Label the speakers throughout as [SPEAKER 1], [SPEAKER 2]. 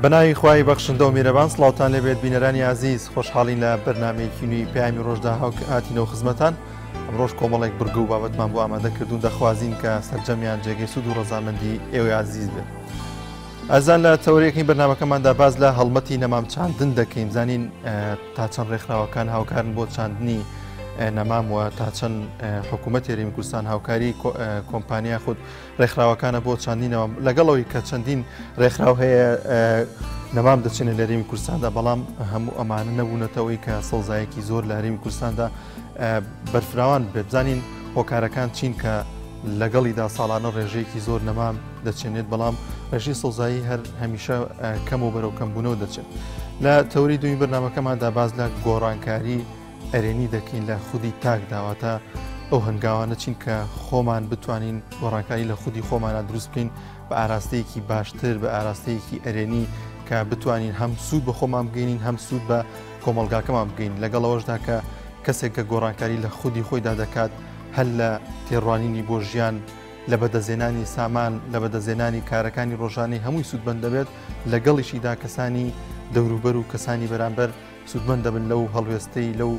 [SPEAKER 1] بەناوی خوای بەخشندە و میرەبان سڵاوتان لەبێت بینەرانی عزیز خۆشحاڵین لە بەرنامەیەکی نوێی پەیامی ڕۆژدا هاتینەوە خزمەتان ئەمڕۆژ کۆمەڵێک برگە و بابەتمان بۆ ئامادەکردوون دەخوازین کە سەرجەمیان جێگەی سوود و ڕەزامەندی ئێوەی عزیز بێت. ئازان لە تەورەیەکی بەرنامەکەماندا باز لە هەڵمەتی نەمام چاندن دەکەین زانین تا چەند ڕێکخراوەکان هاوکارن بۆ چاندنی نەماموە تا چەند حکوومەت هێرمی کوردستان هاوکاری کۆمپانیا خود ڕێکخراوەکانە بۆ چاندینەوە لەگەڵەوەی کە چەندین ڕێکخراو هەیە نەمام دەچێنە لە هێرمی کوردستاندا بەڵام هەموو ئەمانە نەبوونەتەوەی کە سەوزایەکی زۆر لە هێرمی کوردستاندا بەرفراوان بێت بزانین هۆکارەکان چین کە لەگەڵیدا ساڵانە ڕێژەیەکی زۆر نەمام دەچێنێت بەڵام ڕێژی سەوزایی هەر هەمیشە کەم و بەرەو کەمبوونەوە دەچێت. لە تەوری دومی بەرنامەکەماندا باز لە گۆڕانکاری ئەرێنی دەکەین لە خودی تاک داواتە ئەو هەنگاوانە چین کە خۆمان بتوانین گۆڕانکاری لە خودی خۆمانە دروست بکەین بە ئاراستەیەکی باشتر بە ئاراستەیەکی ئەرێنی کە بتوانین هەم سوود بە خۆمان بگەینین هەم سوود بە کۆمەلگاکەمان بگەین لەگەڵەوەشدا کە کەسێک کە گۆڕانکاری لە خودی خۆیدا دەکات هەل لە تێڕوانینی بۆ ژیان لە بەدەزێنانی سامان لە بەدەزێنانی کارەکانی ڕۆژانەی هەمووی سوودمەند دەبێت لەگەڵیشیدا کەسانی دەوروبەر و کەسانی بەرامبەر سوودمەند دەبن لەو هەڵوێستەی لەو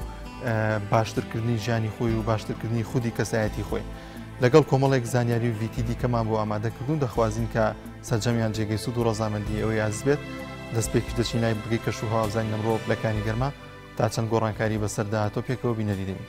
[SPEAKER 1] باشترکردنی ژیانی خۆی و باشترکردنی خودی کەسایەتی خۆی لەگەڵ کۆمەڵێک زانیاری و ویتی دیکەمان بۆ ئامادەکردون دەخوازین کە سەرجەمیان جێگەی سوود و ڕەزامەندی ئەوەی عزیز بێت دەستپێکی دەچین لای بگەی کەش و هاوزانی ئەمڕۆ پلەکانی گەرما تا چەند گۆڕانکاری بەسەردا تۆ پێکەوە بینەری دەبین.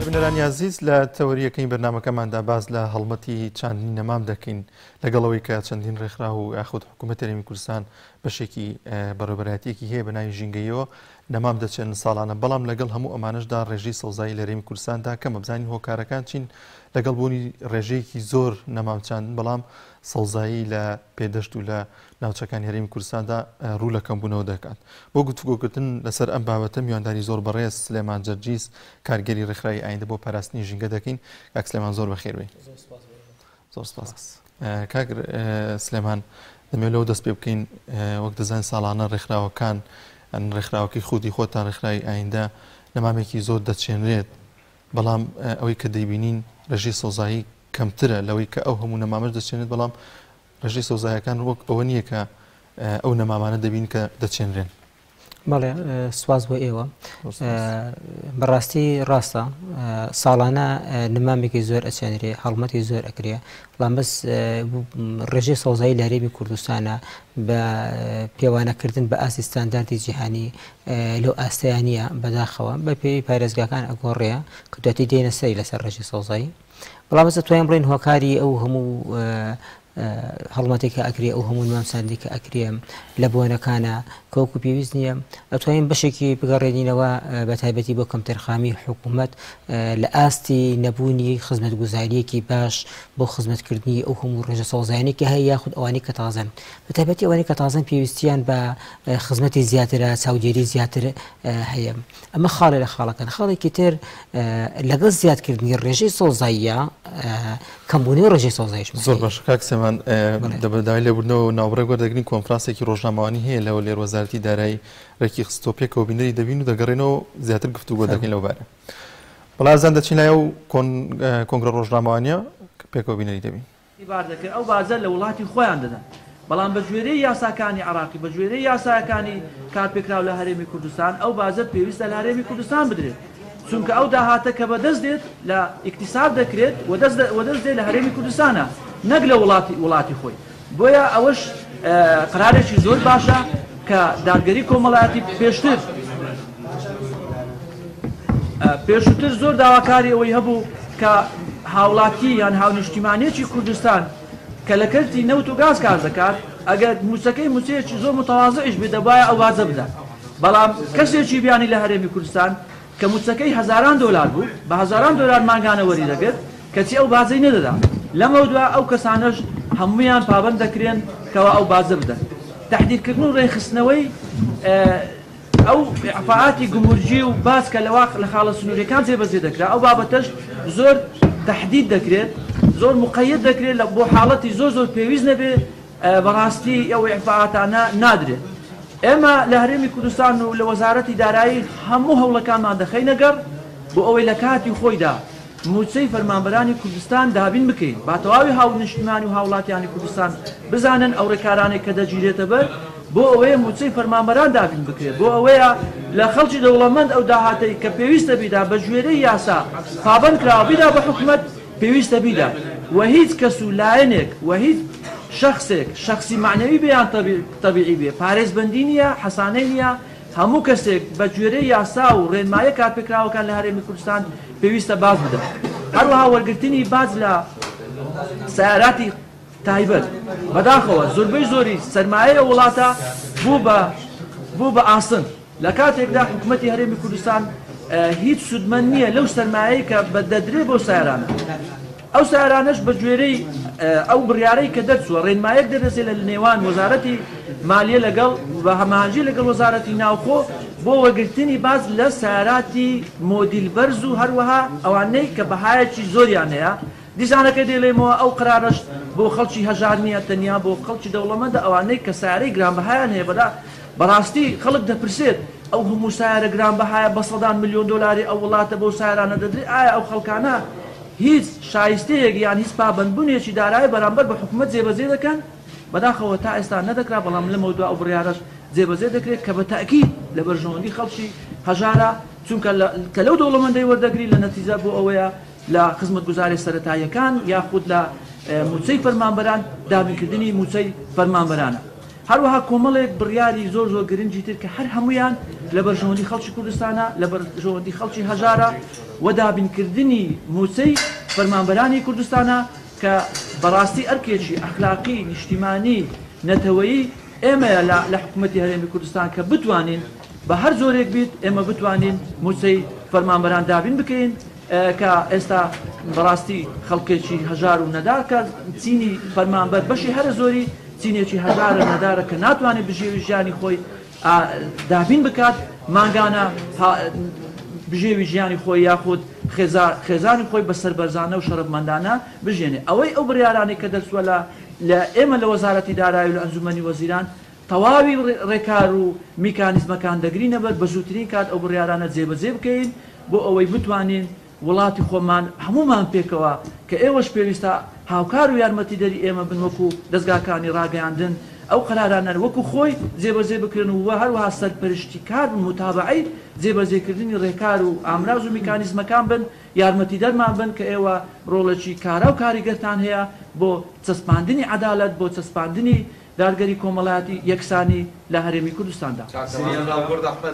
[SPEAKER 1] بنەرانی عزیز لە تەوەریەکەی بەرنامەکەماندا باز لە هەڵمەتی چاندنی نەمام دەکەین لەگەڵەوەی کە چەندین ڕێکخرا و یاخود حکوومەت هەرێمی کوردستان بەشێکی بەڕێوەبەرایەتیەکی هەیە بە ناوی ژینگەیەوە نەمام دەچێن ساڵانە بەڵام لەگەڵ هەموو ئەمانشدا ڕێژەی سەوزایی لە هەرێمی کوردستاندا کە مەبزانی هۆکارەکان چین لەگەڵ بوونی ڕێژەیەکی زۆر نەمام چاندن بەڵام سەوزایی لە پێدەشت و لە ناوچەکانی هەرێمی کوردستاندا ڕوو لە کەمبوونەوە دەکات بۆ گفتوگۆکردن لەسەر ئەم بابەتە میوانداری زۆر بەڕێز سلێمان جەرجیس کارگەری ڕێکخراوی ئایندە بۆ پاراستنی ژینگە دەکەین کاک سلێمان زۆر بەخێر بێ. زۆر سپاس. کاک سلێمان دەمێت لەو دەست پێ بکەین وەک دەزانین ساڵانە ڕێکخراوەکان ڕێکخراوەکەی خودی خۆتان ڕێکخراوی ئایندە نەمامێکی زۆر دەچێنرێت بەڵام ئەوەی کە دەیبینین ڕێژەی سەوزایی کەمترە لەوەی کە ئەو هەموو نەمامەش دەچێنێت بەڵام ڕێژەی سەوزاییەکان وەک ئەوە نییە کە ئەو نەمامانە دەبین کە دەچێنرێن.
[SPEAKER 2] بەڵێ سواز بۆ ئێوە بەڕاستی ڕاستە ساڵانە نمامێکی زۆر ئەچێنرێ هەڵمەتی زۆر ئەکرێ بەڵام بەس ڕێژەی سەوزایی لە هەرێمی کوردستانە بە پێوانەکردن بە ئاستی ستانداردی جیهانی لەو ئاستەیانە بەداخەوە بە پێی پارێزگاکان ئەگۆڕەیە کە دوێتی دێنە سەری لەسەر ڕێژەی سەوزایی بەڵام بەس دەتوانین بڵێن هۆکاری ئەو هەموو هەڵمەتێک کە ئەکرێ ئەو هەموو مامساندی کە ئەکرێم لە بۆنەکانە کەوکو پێویست نییە ئەتوانین بەشێکی بگەڕێنینەوە بە تایبەتی بۆ کەمتەرخامی حکوومەت لە ئاستی نەبوونی خزمەتگوزاریەکی باش بۆ خزمەتکردنی ئەو هەموو ڕێژە سەوزاییانێکی هەیە یاخود ئەوانەی کە تازەن بە تایبەتی ئەوانەی کە تازەن پێویستیان بە خزمەتی زیاترە چاودێری زیاتر هەیە ئەمە خاڵە لە خاڵەکان خاڵێکی تر لەگەڵ زیادکردنی ڕێژەی سەوزاییە کەمبوونی ڕێژەی سەوزاییش
[SPEAKER 1] زۆر باش کاک سلێمان دەبەداوای لێبوردنەوە ناوبڕێک وەردەگرین کۆنفرانسێکی ڕۆژنامەوانی هەیە لەوە لێر وەزارەتی دارایی ڕێکی خستۆپێکەوە بینەری دەبین و دەگەڕێنەوە زیاتر گفتوگۆ دەکەین لەو بارە بەڵازان دەچین لای ئەو کۆنگرە ڕۆژنامەوانیە پێکەوە بینەری دەبین
[SPEAKER 3] دەکرێت ئەو بازە لە وڵاتی خۆیان دەدەن بەڵام بە گوێرەی یاساکانی عراقی بە گوێرەی یاساکانی کارپێکراو لە هەرێمی کوردستان ئەو بازە پێویستە لە هەرێمی کوردستان بدرێت چونکە ئەو داهاتە کە بەدەست دێت لە ئیکتیساب دەکرێت وەدەست دێت لە هەرێمی کوردستانە نەک لە وڵاتی خۆی بۆیە ئەوەش قرارێکی زۆر باشە کە دادگەری کۆمەڵایەتی پێشووتر زۆر داواکاری ئەوەی هەبوو کە هاوڵاتی یان هاونیشتیمانێکی کوردستان کە لە کەرتی نەوت و گاز کار دەکات ئەگەر موچەکەی موچەیەکی زۆر متەواضعیش بێ دەبایە ئەو وازە بدات بەڵام کەسێکی بیانی لە هەرێمی کوردستان کە موچەکەی هەزاران دۆلار بوو بە هەزاران دۆلار ماگانە وەری دەگرت کەچی ئەو بازەی نەدەدا لەمە دووە ئەو کەسانەش هەمویان پابەند دەکرێن کەوا ئەو بازە بدەن تەحدیدکردن و ڕێخستنەوەی ئەو ئەفعاتی گمورجی و باز کە لە خاڵە سنووریەکان جێبەجێ دەکرا ئەو بابەتەش زۆر تەحدید دەکرێت زۆر مقەیەد دەکرێت بۆ حاڵەتی زۆر پێویست نەبێ بەڕاستی ئەو ئەفعاتانە نادرێت ئێمە لە هەرێمی کوردستان و لە وەزارەتی دارایی هەموو هەوڵەکانمان دەخەینەگەڕ بۆ ئەوەی لە کاتی خۆیدا موچەی فەرمانبەرانی کوردستان دابین بکەین با تەواوی هاونیشتیمانی و هاوڵاتیانی کوردستان بزانن ئەو ڕێکارانێک کە دەگیرێتە بەر بۆ ئەوەیە موچەی فەرمانبەران دابین بکرێت بۆ ئەوەیە لە خەڵکی دەوڵەمەند ئەو داهاتەی کە پێویستە بیدا بە گوێرەی یاسا پابەند کراوە بیدا بە حکوومەت پێویستە بیدا و هیچ کەس و لایەنێک و هیچ شخصی معنەوی بێیان تەبیعی بێ پارێزبەندی نییە حەسانەی نییە هەموو کەسێک بە گوێرەی یاسا و ڕێنمایە کارپێکراوەکان لە هەرێمی کوردستان پێویستە باز بدەن هەروەها وەرگرتنی باز لە سیاراتی تایبەت بەداخەوە زۆربەی زۆری سەرمایە وڵاتە بوو بە ئاسن لە کاتێکدا حکوومەتی هەرێمی کوردستان هیچ سودمەند نییە لەو سەرمایەی کە بەدەدرێ بۆ سیارانە ئەو سیارانش بە گوێرەی ئەو بڕیارەی کە دەرچووە ڕێنمایەک دەدەسێت لە نێوان وەزارەتی مالیە لەگەڵ بە هەماهەنگی لەگەڵ وەزارەتی ناوخۆ بۆ وەرگرتنی باز لە سیاراتی مۆدیل بەرز و هەروەها ئەوانەی کە بەهایەکی زۆریان هەیە دیزانەکە دێڵێمەوە ئەو قرارش بۆ خەڵکی هەژار نییە تەنیا بۆ خەڵکی دەوڵەمەندە ئەوانەی کە سیارەی گرانبەهایان هەیە بەڕاستی خەڵک دەپرسێت ئەو هەموو سیارە گرانبەهایە بە سەدان ملیۆن دۆلاری ئەو وڵاتە بۆ سیارانە دەدرێت ئایا ئەو خەڵکانە هیچ شایستەیەک یان هیچ پابەندبوونێکی دارایی بەرامبەر بە حکوومەت جێبەجێ دەکەن بەداخەوە تا ئێستا نەدەکرا بەڵام لەمە دووە ئەو بڕیارەش جێبەجێ دەکرێت کە بە تاکید لە بەرژەوەندی خەڵکی هەژارە چونکە کە لەو دەوڵەمەندەی وەردەگری لە نەتیجە بۆ ئەوەیە لە خزمەتگوزاری سەرەتاییەکان یاخود لە موچەی فەرمانبەران دابینکردنی موچەی فەرمانبەرانە هەروەها کۆمەڵێک بڕیاری زۆر زۆر گرنگی تر کە هەر هەمویان لە بەرژەوەندی خەڵکی کوردستانە لە بەرژەوەندی خەڵکی هەژارە و دابینکردنی موسەی فەرمانبەرانی کوردستانە کە بەڕاستی ئەرکێکی ئەخلاقی نیشتیمانی نەتەوەیی ئێمە لە حکوومەتی هەرێمی کوردستان کە بتوانین بە هەر زۆرێک بیت ئێمە بتوانین موسەی فەرمانبەران دابین بکەین کە ئێستا بەڕاستی خەڵکێکی هەژار و نەدار کە چینی فەرمانبەر بەشی هەرە زۆری چینێکی هەژارە نەدارە کە ناتوانێت بژێوی ژیانی خۆی دابین بکات ماگانە بژێوی ژیانی خۆی یاخود خێزانی خۆی بە سەربەرزانە و شەڕەفمەندانە بژێنێ ئەوەی ئەو بڕیارانی کە دەرسووە لە ئێمە لە وەزارەتی دارایی و لە ئەنجومەنی وەزیران تەواوی ڕێکار و میکانیزمەکان دەگرینە بەر بە زووترین کات ئەو بڕیارانە جێبەجێ بکەین بۆ ئەوەی بتوانین وڵاتی خۆمان هەمومان پێکەوە کە ئێوەش پێویستە هاوکار و یارمەتیدەری ئێمە بن وەکو دەستگاکانی ڕاگەیاندن ئەو قەرارانە وەکو خۆی جێبەجێ بکردن و هەروەها سەرپەرشتی کار بن متابعەی جێبەجێکردنی ڕێکار و ئامراز و میکانیزمەکان بن یارمەتی دەرمان بن کە ئێوە ڕۆڵەکی کارا و کاریگەرتان هەیە بۆ چەسپاندنی عەدالەت بۆ چەسپاندنی دارگەری کۆمەڵایەتی یەکسانی لە هەرێمی کوردستاندا.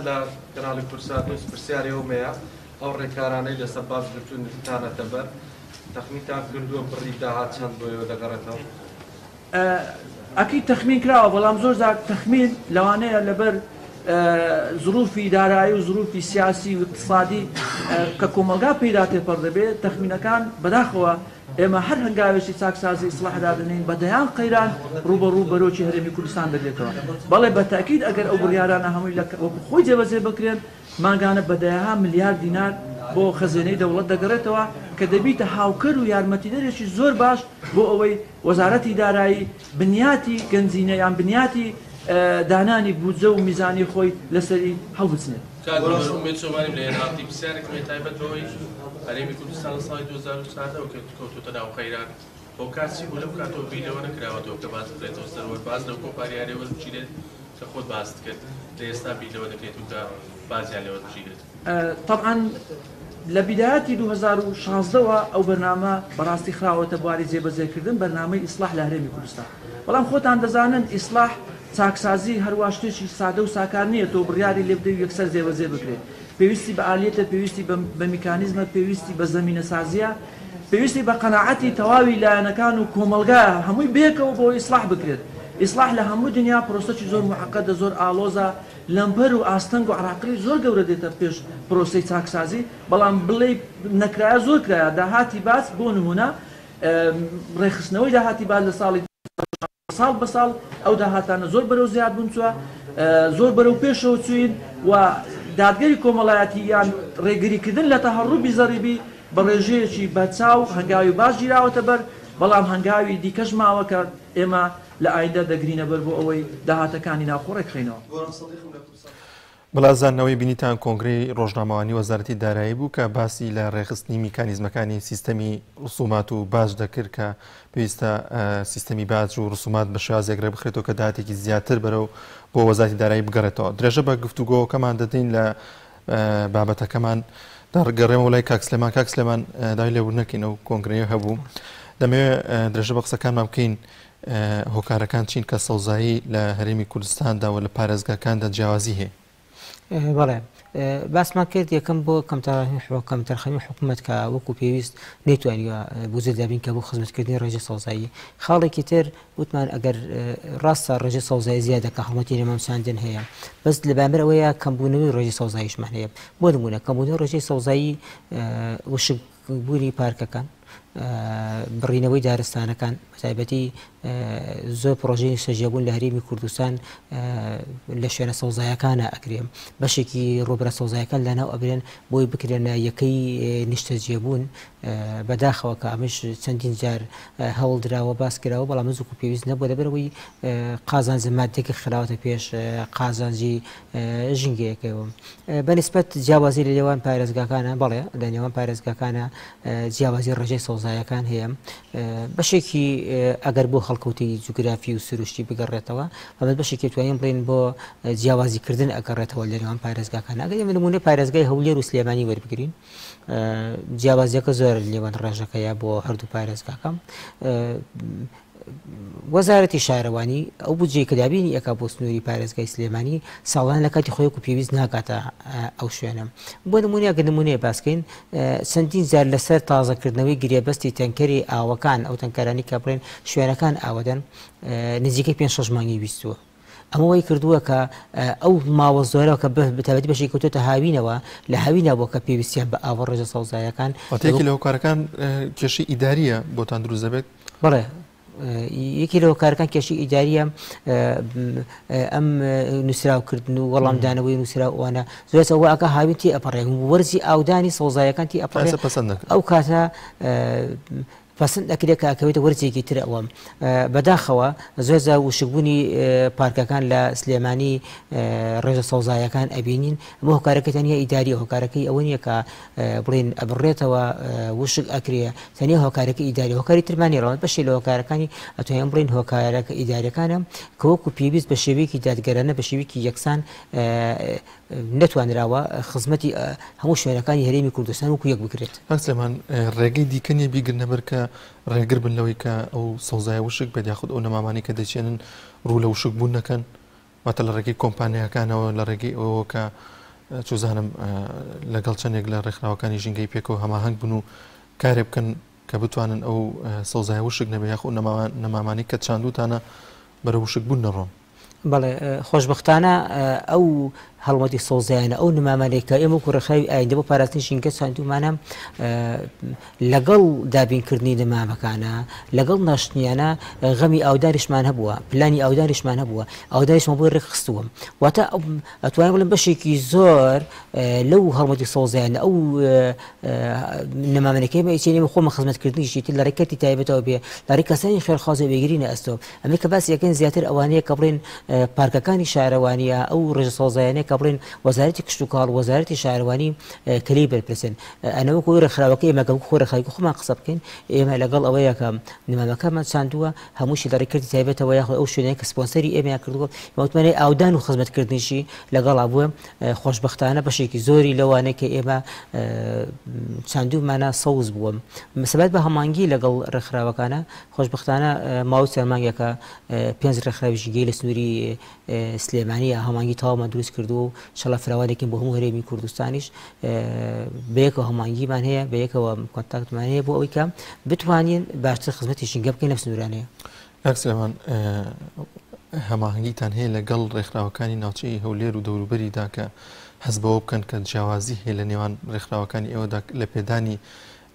[SPEAKER 4] لە کەناڵی کورسات نووس پرسیاری ئەومەیە ئەو ڕێکارانەی لەسەر باش گرتوونتانەتە بەر تەخمینتان کردووە بڕی داهات چەند بۆیەوە دەگەڕێتەوە؟
[SPEAKER 3] ئەکی تەخمین کراوە بەڵام زۆر زار تەخمین لەوانەیە لەبەر ظروفی دارایی و ظروفی سیاسی و اقتصادی کە کۆمەلگا پێدا تێپەڕ دەبێت تەخمینەکان بەداخەوە ئێمە هەر هەنگاوێکی چاکسازی ئیسلاحدا دەنین بەدەیان قەیران ڕوبەڕوو بەرۆکی هەرێمی کوردستان دەگرێتەوە بەڵێ بە تاکید ئەگەر ئەو بڕیارانە هەمووی وەکو خۆی جێبەجێ بکرێن ماگانە بەدەیها ملیار دینار بۆ خەزێنەی دەوڵەت دەگەڕێتەوە کە دەبیتە هاوکەر و یارمەتیدەرێکی زۆر باش بۆ ئەوەی وەزارەتی دارایی بنیاتی گەنجینە یان بنیاتی دانانی بودجە و میزانی خۆی لەسەری هەڵبچنێت.
[SPEAKER 5] شۆمانی لە هێناڵی پرسیارێکمێ تایبەت بەوەی هەرێمی کوردستان لە ساڵی 2004 و کەوتوتە ناو قەیران بۆ کاسی بوو لەم کاتەوە بیرەوە نەکراوەتەوە کە باز بکرێتەوە سەرەوە باز لەو کۆمپانیارەوە بچیرێت کە خۆت باست کرد لە ئێستا بیرەوە دەکرێت و کە بازیان لێوە بچیرێت.
[SPEAKER 3] طبعا لە بیدایەتی 2016ەوە ئەو بەرنامە بەڕاستی خراوەتە بواری جێبەجێکردن بەرنامەی ئیسلاح لە هەرێمی کوردستان بەڵام خۆتان دەزانن ئیسلاح چاکسازی هەروە شتێکی سادە و ساکار نییە تۆ بڕیاری لێ بدەی یەکسەر جێبەجێ بکرێت پێویستی بە ئالیەتە پێویستی بە میکانیزمە پێویستی بە زەمینە سازیە پێویستی بە قەناعەتی تەواوی لایەنەکان و کۆمەلگایە هەمووی بێکەوە بۆ ئیسلاح بکرێت ئیسلاح لە هەموو دنیا پرۆسەی زۆر معقەدە زۆر ئالۆزە لەمپەر و ئاستەنگ و عراقلی زۆر گەورە دێتە پێش پرۆسەی چاکسازی بەڵام بڵێ نەکرایە زۆر کرایە داهاتی باس بۆ نمونە ڕێخستنەوەی داهاتی باس لە ساڵی ساڵ بە ساڵ ئەو داهاتانە زۆر بەرەو زیاد بوون چووە زۆر بەرەو پێشەوە چوین و دادگەری کۆمەڵایەتی یان ڕێگریکردن لە تەهەڕووبی زەریبی بە ڕێژەیەکی بەچاو هەنگاوی باش گیراوەتە بەر بەڵام هەنگاوی دیکەش ماوە کە ئێمە لە ئایندە دەگرینە بەر بۆ ئەوەی داهاتەکانی ناوخۆ ڕێکخینەوە.
[SPEAKER 1] بەڵازانەوەی بینیتان کۆنگرەی ڕۆژنامەوانی وەزارەتی دارایی بوو کە باسی لە ڕێخستنی میکانیزمەکانی سیستەمی ڕسومات و باج دەکرد کە پێویستە سیستەمی باج و ڕسومات بە شێوازێکرە بخرێتەوە کە داهاتێکی زیاتر بەرەو بۆ وەزارەتی دارایی بگەڕێتەوە. درێژە بە گفتوگۆکەمان دەدەین لە بابەتەکەمان دەڕگەڕێمەوە لای کاکسلێمان کاکسلێمان دای لێبوونەکەین ئەو کۆنگرەیە هەبوو دەمەوێت درێژە بە قسەکانمان بکەین هۆکارەکان چین کە سەوزایی لە هەرێمی کوردستاندا و لە پارێزگاکاندا جیاوازی هەیە.
[SPEAKER 2] بەڵێ باسمان کرد یەکەم بۆ کەمتەرخەمی حکوومەت کە وەکو پێویست نەیتوانیوە بوجە دابین کە بۆ خزمەتکردنی ڕێژەی سەوزایی خاڵێکی تر وتمان ئەگەر ڕاستە ڕێژەی سەوزایی زیادە کە حکوومەتی نەمامساندن هەیە بەس لەبارەت ئەوەیە کەمبوونەوەی ڕێژەی سەوزاییشمان هەیە بۆ نمونە کەمبوونەوەی ڕێژەی سەوزایی وشکبوونی پارکەکان بڕینەوەی دارستانەکان بەتایبەتی زۆر پرۆژەی سەرجێبوون لە هەرێمی کوردستان لە شوێنە سەوزایەکانە ئەکرێم بەشێکی ڕۆبرە سەوزایەکان لەناو ئەبرێن بۆی بکرێنە یەکەی نیشتەجێبوون بەداخەوە کە ئەمەش چەندین جار هەوڵ درراوە باس کراوە بەڵام زووکو پێویست نەبووە لەبەرەوەی قازانجی مادێکی خراوەتە پێش قازانجی ژینگەیەکەوە بەنسبەت جیاوازی لە نێوان پارێزگاکانە بەڵێ لە نێوان پارێزگاکانە جیاوازی ڕێژەی سەوزایەکان هەیە بەشێکی ئەگەر بۆ خەڵکەوتی جوگرافی و سروشتی بگەڕێتەوە ئەمە بەشێکی توانین بڵێن بۆ جیاوازیکردن ئەگەڕێتەوە لە نێوان پارێزگاکان ئەگەر ئێمە نمونەی پارێزگای هەولێر و سلێمانی وەربگرین جیاوازیەکە زۆر لێوان ڕێژەکەیە بۆ هەردوو پارێزگاکەم وەزارەتی شارەوانی ئەو بودجەی کە دابینی ئەکا بۆ سنووری پارێزگای سلێمانی ساڵان لە کاتی خۆی و پێویست ناکاتە ئەو شوێنە بۆ نمونە گە نمونەیە باسکەین چەندین جار لەسەر تازەکردنەوەی گرێبەستی تەنکەری ئاوەکان ئەو تەنکەرانی کە بڵێن شوێنەکان ئاوەدەن نزیکەی 5-6 مانگی بیستووە ئەمەوەی کردووە کە ئەو ماوە زۆرەوە کە بەتابەتی بەشی کەوتۆتە هاوینەوە لە هاوینە بۆ کە پێویستیان بە ئاوە ڕێژە سەوزایەکان
[SPEAKER 1] واتەیەکی لەو کارەکان کێشی ئیداریە بۆتان دروست دەبێت
[SPEAKER 2] بڵێ یەکی لەوە کارەکان کێشی ئیداریە ئەم نووسراوکردن و وەڵامدانەوەی نووسراوانە زۆر ئەوە ئەکە هاوین تی ئەپەڕێ وەرزی ئاودانی سەوزایەکان تی ئەپەڕێ ئەو کاتە پسند ئەکرێت کە ئەکەوێتە وەرزێکی تر ئەوە بەداخەوە زۆر وشکبوونی پارکەکان لە سلێمانی ڕێژە سەوزایەکان ئەبینین ئەمە هۆکارەکە تەنیا ئیداری هۆکارەکەی ئەوە نییە کە بڵێن ئەبڕێتەوە وشک ئەکرێ تەنیا هۆکارەکە ئیداری هۆکاری ترمانی ڕەوەند بەشی لە هۆکارەکانی ئەتوانین بڵێن هۆکارەکە ئیداریەکانە کە وەکو پێویست بە شێوەیەکی دادگەرانە بە شێوەیەکی یەکسان نەتوانراوە خزمەتی هەموو شوێنەکانی هەرێمی کوردستان وەکو یەک بکرێت.
[SPEAKER 1] سلێمان ڕێگەی دیکەنیە بیگرنە بەر کە ڕێگر بن لەوەی کە ئەو سەوزای وشک بێت یاخود ئەو نەمامانی کە دەچێنن ڕوو لە وشک بوون نەکەن واتە لە ڕێگەی کۆمپانیەکانەوە لە ڕێگەی ئەوە کە چوزانم لەگەڵ چەندێک لە ڕێکخراوەکانی ژینگەی پێکەوە هەماهەنگ بن و کارێ بکەن کە بتوانن ئەو سەوزای وشک نەبێت یاخود نەمامانی کە چاندوتانە بەرە وشک بوون نەڕۆن.
[SPEAKER 2] بەڵێ خۆشبەختانە ئەو هەڵمەتی سەوزایانە ئەو نمامانێککە ئێمە کوڕەخاوی ئایندە بۆ پاراستنی ژینگە چاندومانە لەگەڵ دابینکردنی نمامەکانە لەگەڵ ناشتنیانە غەمی ئاوداریشمان هەبووە پلانی ئاوداریشمان هەبووە ئاوداریشمان بۆی ڕێکخستووە واتە ئەتوانین بڵێن بەشێکی زۆر لەو هەڵمەتی سەوزایانە ئەو نمامانەکەی ئێمە خۆمە خزمەتکردنیشی تر لە ڕێکەتی تایبەتەوە بێ لە ڕێی کەسانی خێرخوازە بێگرینە ئەستۆ ئەمە کە باسی یەکەن زیاتر ئەوانەیە کە بڵێن پارکەکانی شارەوانیە ئەو ڕێژە سەوزایانەیە کە بڵێن وەزارەتی کشت و کاڵ وەزارەتی شارەوانی کلی بەرپرسن ئەنەوە کۆی ڕێکخراوەکە ئێمە خۆرەخایکی خۆمان قسە بکەین ئێمە لەگەڵ ئەوەیە کە نمامەکەمان چاندووە هەمووشی لە ڕێکردی تایبەتەوە یاخود ئەو شوێنەیە کە سپۆنسەری ئێمەیان کردووە مەوتمانەی ئاودان و خزمەتکردنیشی لەگەڵا بووە خۆشبەختانە بەشێکی زۆری لەوانەیە کە ئێمە چاندوومانە سەوز بووە مەسەبەت بە هەمانگی لەگەڵ ڕێکخراوەکانە خۆشبەختانە ماوەی سەرمانگێکە 5 ڕێکخراوی ژینگەی لە سنووری سلێمانیە هەمانگی تاوامان دروست کردو و شەڵە فراوانێکین بۆ هەموو هەرێمی کوردستانیش بەیەکەوە هەمانگیمان هەیە بەیەکەوە کۆنتاکتمان هەیە بۆ ئەوەی کە بتوانین باشتر خزمەتی ژینگە بکەین لە سنوورانەیە.
[SPEAKER 1] سلێمان هەماهەنگیتان هەیە لەگەڵ ڕێکخراوەکانی ناوچەی هەولێر و دەوروبەریدا کە هەست بەوە بکەن کە جیاوازی هەیە لە نێوان ڕێکخراوەکانی ئێوەدا لە پێدانی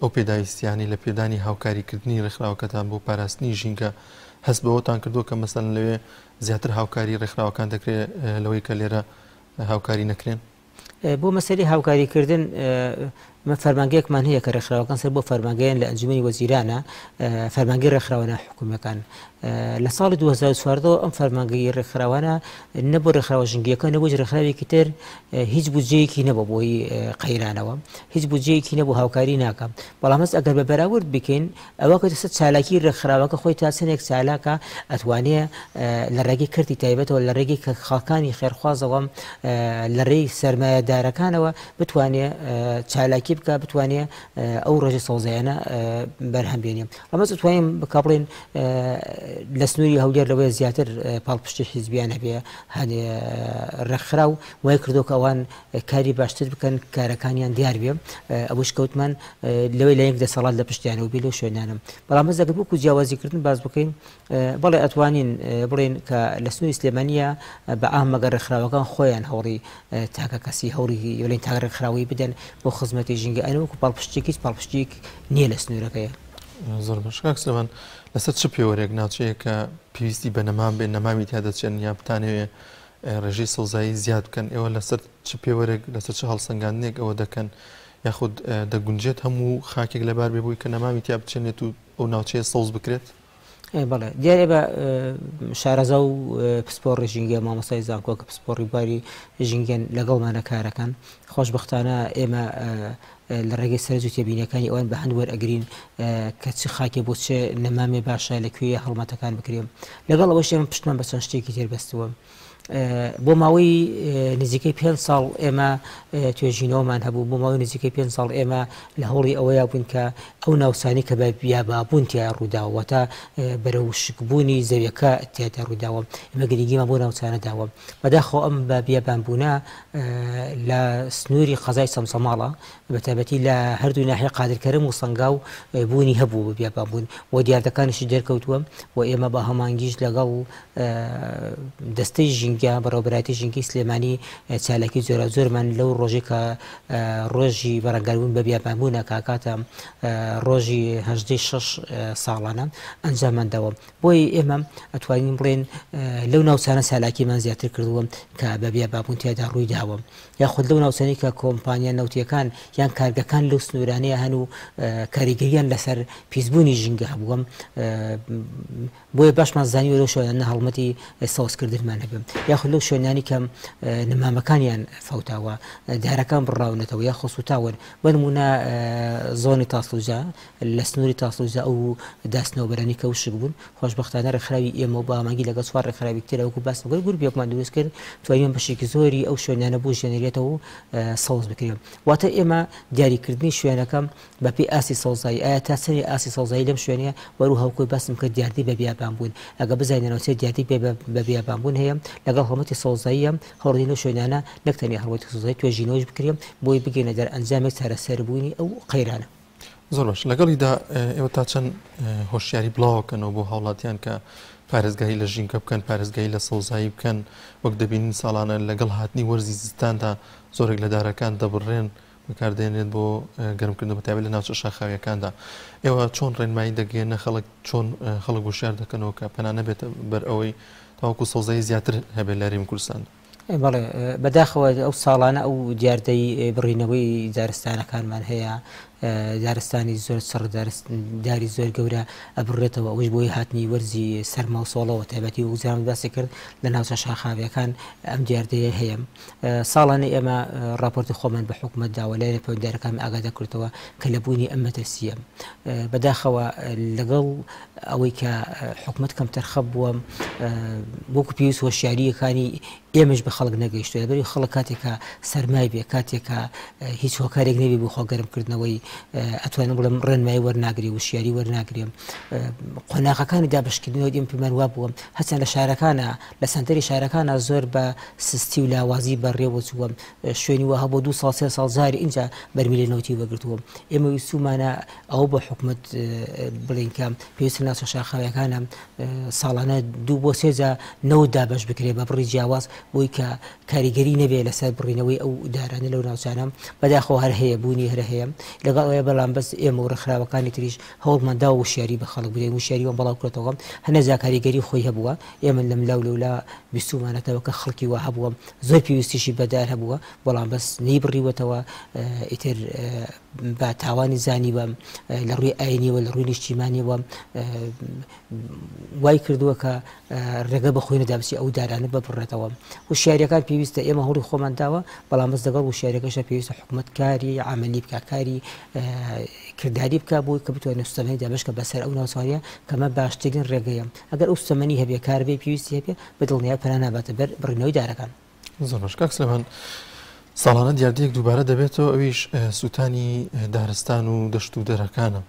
[SPEAKER 1] ئەو پێداویستیانی لە پێدانی هاوکاریکردنی ڕێکخراوەکەتان بۆ پاراستنی ژینگە هەست بەوەتان کردووە کە مەسەڵەن لەوێ زیاتر هاوکاری ڕێکخراوەکان دەکرێت لەوەی کە لێرە هاوکاری نەکرێن
[SPEAKER 2] بۆ مەسەری هاوکاریکردن فەرمانگەیەکمان هەیە کە ڕێکخراوەکان سەر بۆ فەرمانگەیان لە ئەنجومەنی وەزیرانە فەرمانگەی ڕێکخراوە حکوومیەکان لە ساڵی 2014 ئەم فەرمانگەی ڕێکخراوانە نەبوو ڕێکخراوە ژینگەکە نەبوو ڕێکخراوێکی تر هیچ بودجەیەکی نەبوو بۆی قەیرانەوە هیچ بودجەیەکی نەبوو هاوکاری ناکە بەڵام هەست ئەگەر بە بەراورد بکەین ئەوە کە دەسە چالاکی ڕێکخراوەکە خۆی تا چەندێک چالاکە ئەتوانێت لە ڕێگەی کردی تایبەتەوە لە ڕێگەی کە خاڵکانی خێرخوازەوە لە ڕێی سەرمایەدارەکانەوە بتوانێت چالاکی بکە بتوانێت ئەو ڕێژە سەوزایانە بەرهەم بێنێ ئەمە دەتوانین بکە بڵێن لە سنووری هەولێر لەوەی زیاتر پاڵپشتی حیزبیان هەبێ هەنێ ڕێکخراو وای کردو کە ئەوان کاری باشتر بکەن کارەکانیان دیار بێ ئەوش کەوتمان لەوەی لە یەک دەسەڵات لە پشتیانەوە بێ لەو شوێنانم بەڵام ئەگەر بووکو جیاوازیکردن باز بکەین بەڵێ ئەتوانین بڵێن کە لە سنووری سلێمانیە بە ئامەگە ڕێکخراوەکان خۆیان هەوڕی تاکە کەسی هەوری لەین تا ڕێکخراوی بدەن بۆ خزمەتی ژینگە ئەنەوەکو پاڵپشتێکیش پاڵپشتێک نییە لە سنوورەکەیە.
[SPEAKER 1] زۆر باش سلێمان لەسەر چ پێوەرێک ناوچەیە کە پێویستی بە نەمان بێن نەمامی تیا دەچێن یا بتانەوێ ڕێژەی سەوزایی زیاد بکەن ئێوە لەسەر چ پێوەرێک لەسەر چه هەڵسەنگاندنێک ئەوە دەکەن یاخود دەگونجێت هەموو خاکێک لەبار بێ بووی کە نەمامی تیا بچێنێت و ئەو ناوچەیە سەوز بکرێت؟
[SPEAKER 2] بەڵێ دیارێ بە شارەزا و پسپۆڕی ژینگە مامۆستای زانکۆ کە پسپۆڕی باری ژینگەن لەگەڵمانە کارەکان خۆشبەختانە ئێمە لە ڕێگەی سەرنج تێبینەکانی ئەوان بە هەند وەرئەگرین کە چ خاکێ بۆ چێ نەمامێ باشە لەکوێ هەڵمەتەکان بکرێن لەگەڵ ئەوەش ئێمە پشتمان بە چەند شتێکی تێربەستووە بۆ ماوەی نزیکەی 5 ساڵ ئێمە توێژینەوەمان هەبوو بۆ ماوەی نزیکەی 5 ساڵ ئێمە لە هەوڵی ئەوەیە بوون کە ئەو ناوسانی کە بە بیابابوون تیا ڕووداوە تا بەرەو شکبوونی زەویەکە تێدا ڕووداوە ئێمە گرنگیمان بۆ ناوچانە داوە بەداخەوە ئەم بە بیابانبوونە لە سنووری قەزای سەمسەماڵە بەتایبەتی لە هەردوو ناحیە قادرکەرم و سەنگاو بوونی هەبوو بە بیابانبوون و دیاردەکانیشی دەرکەوتووە و ئێمە بە هەمانگیش لەگەڵ دەستەی ژینگە بەڕێوەبەرایەتی ژینگی سلێمانی چالاکی زۆرە زۆرمان لەو ڕۆژێک کە ڕۆژی بەڕێگەربوون بە بیابانبوونە کاکاتە ڕۆژی 6 ساڵانە ئەنجامانداوە بۆی ئێمە ئەتوانین بڵێن لەو ناوچانە سالاکیمان زیاتر کردووە کە بە بیابانبوون تیادا ڕووی داوە یاخود لەو ناوچانەی کە کۆمپانیا نەوتیەکان یان کارگەکان لەو سنوورانەیە هەن و کاریگەریان لەسەر پیسبوونی ژینگە هەبووە بۆیە باشمان زانیوە لەو شوێنانە هەڵمەتی سەوزکردنمان هەبێ یاخود لەو شوێنانی کە نمامەکانیان فەوتاوە دارەکان بڕاونەتەوە یا خۆسوتاون بەنمونە زۆنی تاسلوجا لە سنووری تاسلوجا ئەو داستنەوەبەرانی کە وشک بوون خۆشبەختانە ڕێکخراوی ئێمە بە ئاماگی لەگەڵ چوار ڕێکخراوی ترە وەکو باس نەکرد گروپێکمان دروست کرد توانین بەشێکی زۆری ئەو شوێنانە بۆ ژێنێرێتەوە سەوز بکرێن واتە ئێمە دیاریکردنی شوێنەکەم بەپێی ئاسی سەوزایی ئایا تا چەندی ئاسی سەوزایی لەم شوێنەیە وەرو هەوکۆی باسم کرد دیاردی بە بیابانبوون ئەگە بزانێنەوە چێ دیاردی بە بیابانبوون هەیە لەگەڵ هەڵمەتی سەوزاییە هەوڵی لەو شوێنانە نەک تەنیا هەڵمەتی سەوزایی توێژینەوەش بکرێن بۆی بگەینە دەر ئەنجامێک چارەسەربوونی ئەو قەیرانە
[SPEAKER 1] زۆر باش لەگەڵیدا ئێوە تا چەند هۆشیاری بڵاوکەنەوە بۆ هاوڵاتیان کە پارێزگایی لە ژینکە بکەن پارێزگایی لە سەوزایی بکەن وەک دەبینین ساڵانە لەگەڵ هاتنی وەرزی زستاندا زۆرێک لە دارەکان دەبڕێن بەکاردێنێت بۆ گەرمکردن بەتایبەت لە ناوچە شاخاویەکاندا ئێوە چۆن ڕێنمایی دەگەێنە خەڵک چۆن خەڵک وشار دەکەنەوە کە پەنا نەبێت بەر ئەوەی تاوەکو سەوزایی زیاتر هەبێت لە هەرێمی کوردستان
[SPEAKER 2] بەڵێ بەداخەوە ئەو ساڵانە ئەو دیاردەی بڕینەوەی دارستانەکانمان هەیە دارستانی زۆر سەر داری زۆر گەورە ئەبڕێتەوە ئەوش بۆی هاتنی وەرزی سەرما و سۆڵەوە تایبەتی وزارەت باسی کرد لە ناوچە شاخاویەکان ئەم دیاردەیە هەیە ساڵانە ئێمە راپۆرتی خۆمان بە حکوومەت داوە لای پەیوەنددارەکان ئاگادار کردەوە کە لە بوونی ئەم مەترسیە بەداخەوە لەگەڵ ئەوەی کە حکوومەت کەم تەرخەب بووە بۆکو پێویست هۆشیاریەکانی ئێمەش بە خەڵک نەگەیشتووە بەری خەڵک کاتێکە سەرمای بێ کاتێکە هیچ هۆکارێک نەبێ بۆ خۆگەرمکردنەوەی ئەتوانم بڵم ڕێنمایی وەرناگری وشیاری وەرناگرێم قۆناغەکانی دابشکردنەوە ئێمە پێمان وا بووە هەچەند لە شارەکانە لە سنتەری شارەکانە زۆر بە سستی و لاوازی بەڕێوە چووە شوێنی وە هەبوو 2 ساڵ 3 ساڵ زاری اینجا بەرمیلێنەوەتی وەگرتووە ئێمە ویستومانە ئەو بە حکوومەت بڵین کە پێویستە ناوچە شاخاویەکانە ساڵانە 2 بۆ 3 جا نەوت دابش بکرێ بە بڕی جیاواز بۆی کە کاریگەری نەبێ لەسەر بڕینەوەی ئەو دارانە لەو ناوچانە بەداخەوە هەر هەیە بوونی هەر هەیە لەگەڵ ئەوەیە بەڵام بەس ئێمە و ڕێکخراوەکانی تریش هەوڵماندا و وشیاری بە خەڵک بدەین وشیاریوان بەڵاو کردەوە هەنەزا کاریگەری خۆی هەبووە ئێمە لەم لاو لەولا بیستومانەتەوە کە خەڵکی وا هەبووە زۆر پێویستیشی بەدار هەبووە بەڵام بەس نەی بڕیوەتەوە ئیتر بە تاوانی زانیوە لە ڕووی ئاینیەوە لە ڕووی نیشتیمانیەوە وای کردووە کە ڕێگە بە خۆی نەدابسی ئەو دارانە ببڕێتەوە وشیاریەکان پێویستە ئێمە هەوڵی خۆمان داوە بەڵام بەس لەگەڵ وشیاریەکەشە پێویستە حکوومەت کاری عملی بکە کاری کردداری بکە بۆی کە بتوانێت سوستەمەنی دابشکە بەسەر ئەو ناوچوانیە کەمە باشترین ڕێگەیە ئەگەر ئەو سوستەمەنی هەبێ کاربێ پێویستی هەبێ بەدڵنیا پەنا ناباتە بەر بڕینەوەی دارەکان
[SPEAKER 1] زۆر باش کاک سلێمان ساڵانە دیاردەیەک دووبارە دەبێتەوە ئەویش سووتانی دارستان و دەشت و دەرەکانە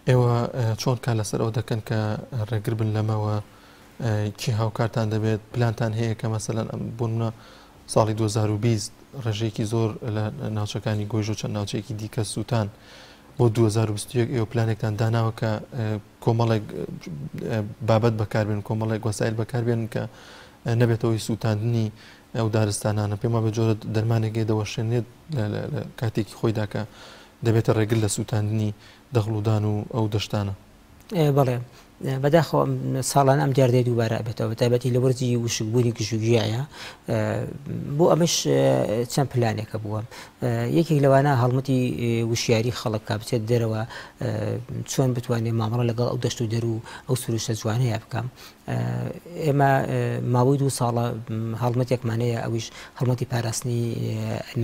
[SPEAKER 1] ئێوە چۆن کار لەسەر ئەو دەکەن کە ڕێگر بن لەمەوە کی هاوکارتان دەبێت پلانتان هەیە کە مەسەلەن بوونە ساڵی 2020 ڕێژەیەکی زۆر لە ناوچەکانی گۆیژ و چەند ناوچەیەکی دیکە سووتان بۆ 2021 ئێوە پلانێکتان داناوە کە کۆمەڵێک بابەت بەکاربێن کۆمەڵێک وەسایل بەکاربێن کە نەبێتەوەی سووتاندنی ئەو دارستانانە پێما بە جۆرە دەرمانێکی دەوەشێنێت لە کاتێکی خۆیدا کە دەبێتە ڕێگر لە سووتاندنی دەخڵودان و ئەو دەشتانە
[SPEAKER 2] بەڵێ بەداخەوە ساڵانە ئەم دیاردەی دووبارە بێتەوە تایبەتی لە وەرزی وشکبوونی گشتگیایە بۆ ئەمەش چەند پلانێکە بووە یەکێک لەوانە هەڵمەتی وشیاری خەڵک کا بچێت دەرەوە چۆن بتوانێت مامەڵە لەگەڵ ئەو دەشت و دەر و ئەو سروشتە جوانەیە بکەم ئێمە ماوەی 2 ساڵە هەڵمەتێکمانەیە ئەویش هەڵمەتی پاراستنی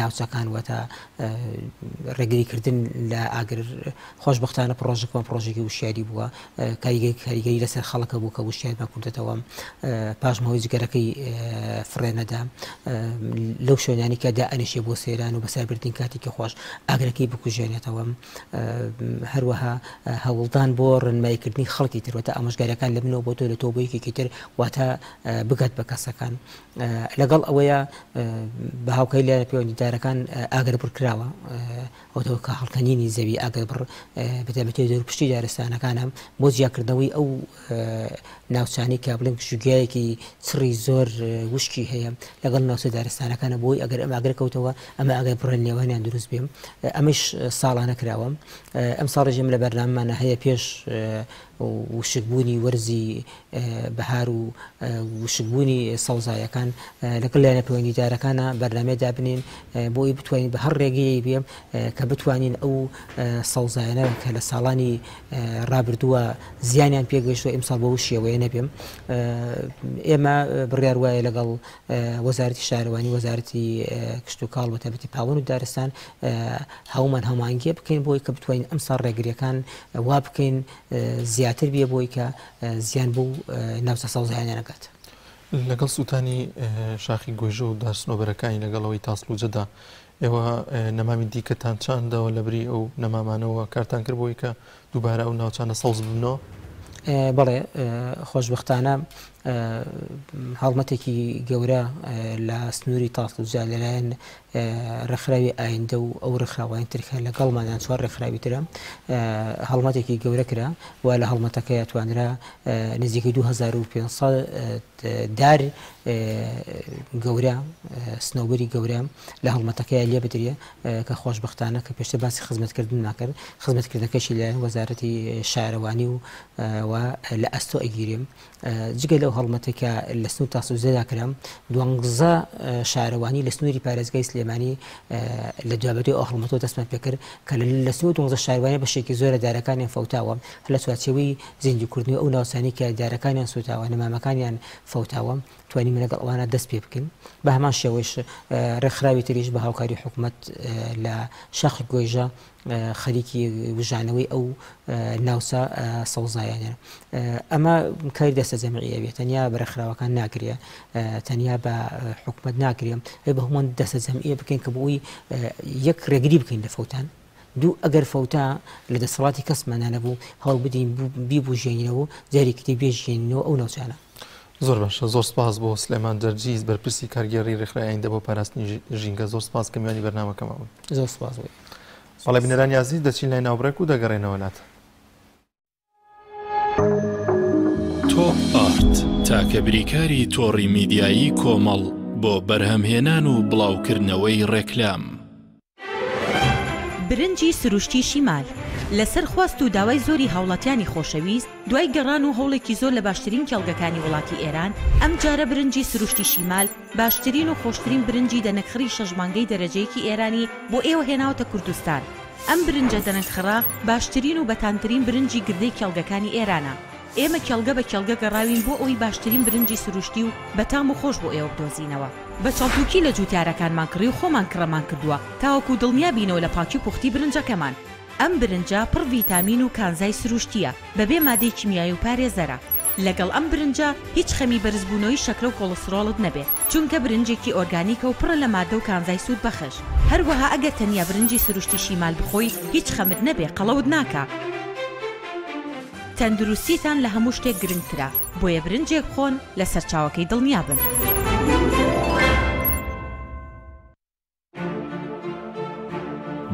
[SPEAKER 2] ناوچەکان وەتە ڕێگریکردن لە ئاگر خۆشبەختانە پرۆژێکمان پرۆژێکی وشیاری بووە کاریگەری کاریگەری لەسەر خەڵکە بوو کە وشیان بە کوردێتەوە پاشمەوەی جگەرەکەی فڕێنەدا لەو شوێنانی کە دائەنیشێ بۆ سێران و بەسەربردین کاتێکی خۆش ئاگرەکەی بکوژێنێتەوە هەروەها هەوڵدان بۆ ڕێنماییکردنی خەڵکی ترەوەتە ئامۆژگاریەکان لە منەوە بۆ تۆ لە تۆ بۆ یەکێکی تر واتە بگات بە کەسەکان لەگەڵ ئەوەیە بە هاوکەی لە پەیوەندیدارەکان ئاگەر بڕکراوە ئەوەوە کە هەڵکەنینی زەوی ئاگەر بڕ بەتابەتی دەور پشتی دارستانەکانە بۆ جیاکردنەوەی ئەو ناوچانی کە بڵێن شوگایەکی چڕی زۆر وشکی هەیە لەگەڵ ناوچە دارستانەکانە بۆی ئەگەر ئەم ئاگەر کەوتەوە ئەمە ئاگەر بڕێن نێوانیان دروست بێم ئەمەش ساڵانە کراوە ئەم ساڵژێم لە بەرناممانە هەیە پێش وشکبوونی وەرزی بەهار و وشکبوونی سەوزایەکان لەگەڵ لایەنە پەیوەندیدارەکانە بەرنامەیە دابنین بۆی بتوانین بە هەر ڕێگەیەکی بێم کە بتوانین ئەو سەوزایانە کە لە ساڵانی ڕابردووە زیانیان پێگەیشتوە ئیمساڵ بۆ شێوەیە نەبێم ئێمە بڕیار وایە لەگەڵ وەزارەتی شارەوانی وەزارەتی کشت و کاڵ بەتابەتی پاوەند و دارستان هەومان هەمانگێ بکەین بۆی کە بتوانین ئەم ساڵ ڕێگریەکان وا بکەین زیاتر بێ بۆی کە زیان بوو ناوچە سەوزایانە نەکات.
[SPEAKER 1] لەگەڵ سووتانی شاخی گۆژە و دارچنۆبەرەکانی لەگەڵەوەی تاسلوجەدا ئێوە نەمامی دیکەتان چاندەوە لە بری ئەو نەمامانەوە کارتان کرد بۆی کە دووبارە ئەو ناوچانە سەوز ببنەوە؟
[SPEAKER 2] بەڵێ خۆشبەختانە هەڵمەتێکی گەورە لە سنووری تاسلوجە لەلایەن ڕێکخراوی ئایندە و ئەو ڕێکخراوانی ترکە لەگەڵمانیان چوار ڕێکخراوی ترە هەڵمەتێکی گەورە کرا و لە هەڵمەتەکە توانرا نزیکەی 2500 دار گەورە سنەوبەری گەورە لە هەڵمەتەکەی لێ بدرێ کە خۆشبەختانە کە پێشتر باسی خزمەتکردن ناکرد خزمەتکردنەکەشی لایەن وەزارەتی شارەوانی و لە ئەستۆ ئەگیریم جگە لەو هەڵمەتێکە لە سنوور تاسلوجەدا کرام 12 شارەوانی لە سنووری پارێزگای سلێمانی لە دوابەتەوەی ئەو هەڵمەتەوە دەستمان پێکرد کە لە سنوور 12 شارەوانی بەشێکی زۆرە دارەکانیان فەوتاوە لە چوارچێوەی زیندوکردنەوەی ئەو ناوچانی کە دارەکانیان سوتاوە نەمامەکانیان فەوتاوە توانیم لەگەڵ ئەوانە دەست پێ بکەین بە هەمان شێوەیش ڕێکخراوی تریش بە هاوکاری حکوومەت لە شاخی گۆیژە خەریکی وژانەوەی ئەو ناوچە سەوزایانە ئەمە کاری دەستە جەمعیە بێت تەنیا بە ڕێکخراوەکان ناکرێ تەنیا بە حکوومەت ناکرێم بە هەمووان دەستە جەمعیە بکەین کە بۆی یەک ڕێگری بکەین لە فەوتان دوو ئەگەر فەوتا لە دەسەڵاتی کەسمانە نەبوو هەڵ بدەین بیبوژێنینەوە جارێکی بێژێنینەوە ئەو ناوچانە.
[SPEAKER 1] زۆر باشە زۆر سپاس بۆ سلێمان دەرجیز بەرپرسی کارگێڕی ڕێکخراوی ئایندە بۆ پاراستنی ژینگە زۆر سپاس کە میوانی بەرنامەکەمەوە.
[SPEAKER 2] زۆر سپاس بۆی.
[SPEAKER 1] بەڵێ بینەران یازی دەچین لای ناوبڕێک و دەگەڕێنەوە لات.
[SPEAKER 6] تۆپ ئارت تاکە بریکاری تۆڕی میدیایی کۆمەڵ بۆ بەرهەمهێنان و بڵاوکردنەوەی ڕێکلام.
[SPEAKER 7] برنجی سروشتی شیمال لەسەر خواست و داوای زۆری هاوڵاتیانی خۆشەویست دوای گەڕان و هەوڵێکی زۆر لە باشترین کێڵگەکانی وڵاتی ئێران ئەم جارە برنجی سروشتی شیمال باشترین و خۆشترین برنجی دەنەکخڕی شەژمانگەی دەرەجەیەکی ئێرانی بۆ ئێوە هێناوەتە کوردستان. ئەم برنجە دەنەکخڕا باشترین و بەتانترین برنجی گردەی کێڵگەکانی ئێرانە. ئێمە کێڵگە بە کێڵگە گەڕاوین بۆ ئەوی باشترین برنجی سروشتی و بەتام و خۆش بۆ ئێوە بدۆزینەوە. بە چاڵتوکی لە جوتیارەکانمان کڕی و خۆمان کڕەمان کردووە تاوەکو دڵنیا بینەوە لە پاکی پوختی برنجەکەمان. ئەم برنجە پڕ ڤیتامین و کانزای سروشتیە بەبێ مادەی کیمیایی و پارێزەرە. لەگەڵ ئەم برنجە هیچ خەمی بەرزبوونەوەی شەکرە و کۆڵسترۆڵت نەبێت چونکە برنجێکی ئۆرگانیکە و پڕە لە مادە و کانزای سوود بەخش. هەروەها ئەگەر تەنیا برنجی سروشتی شیمال بخۆی هیچ خەمت نەبێ قەڵەوت ناکە. تەندروستیتان لە هەموو شتێک گرنگترە بۆیە برنجێک خۆن لە سەرچاوەکەی دڵنیا بن.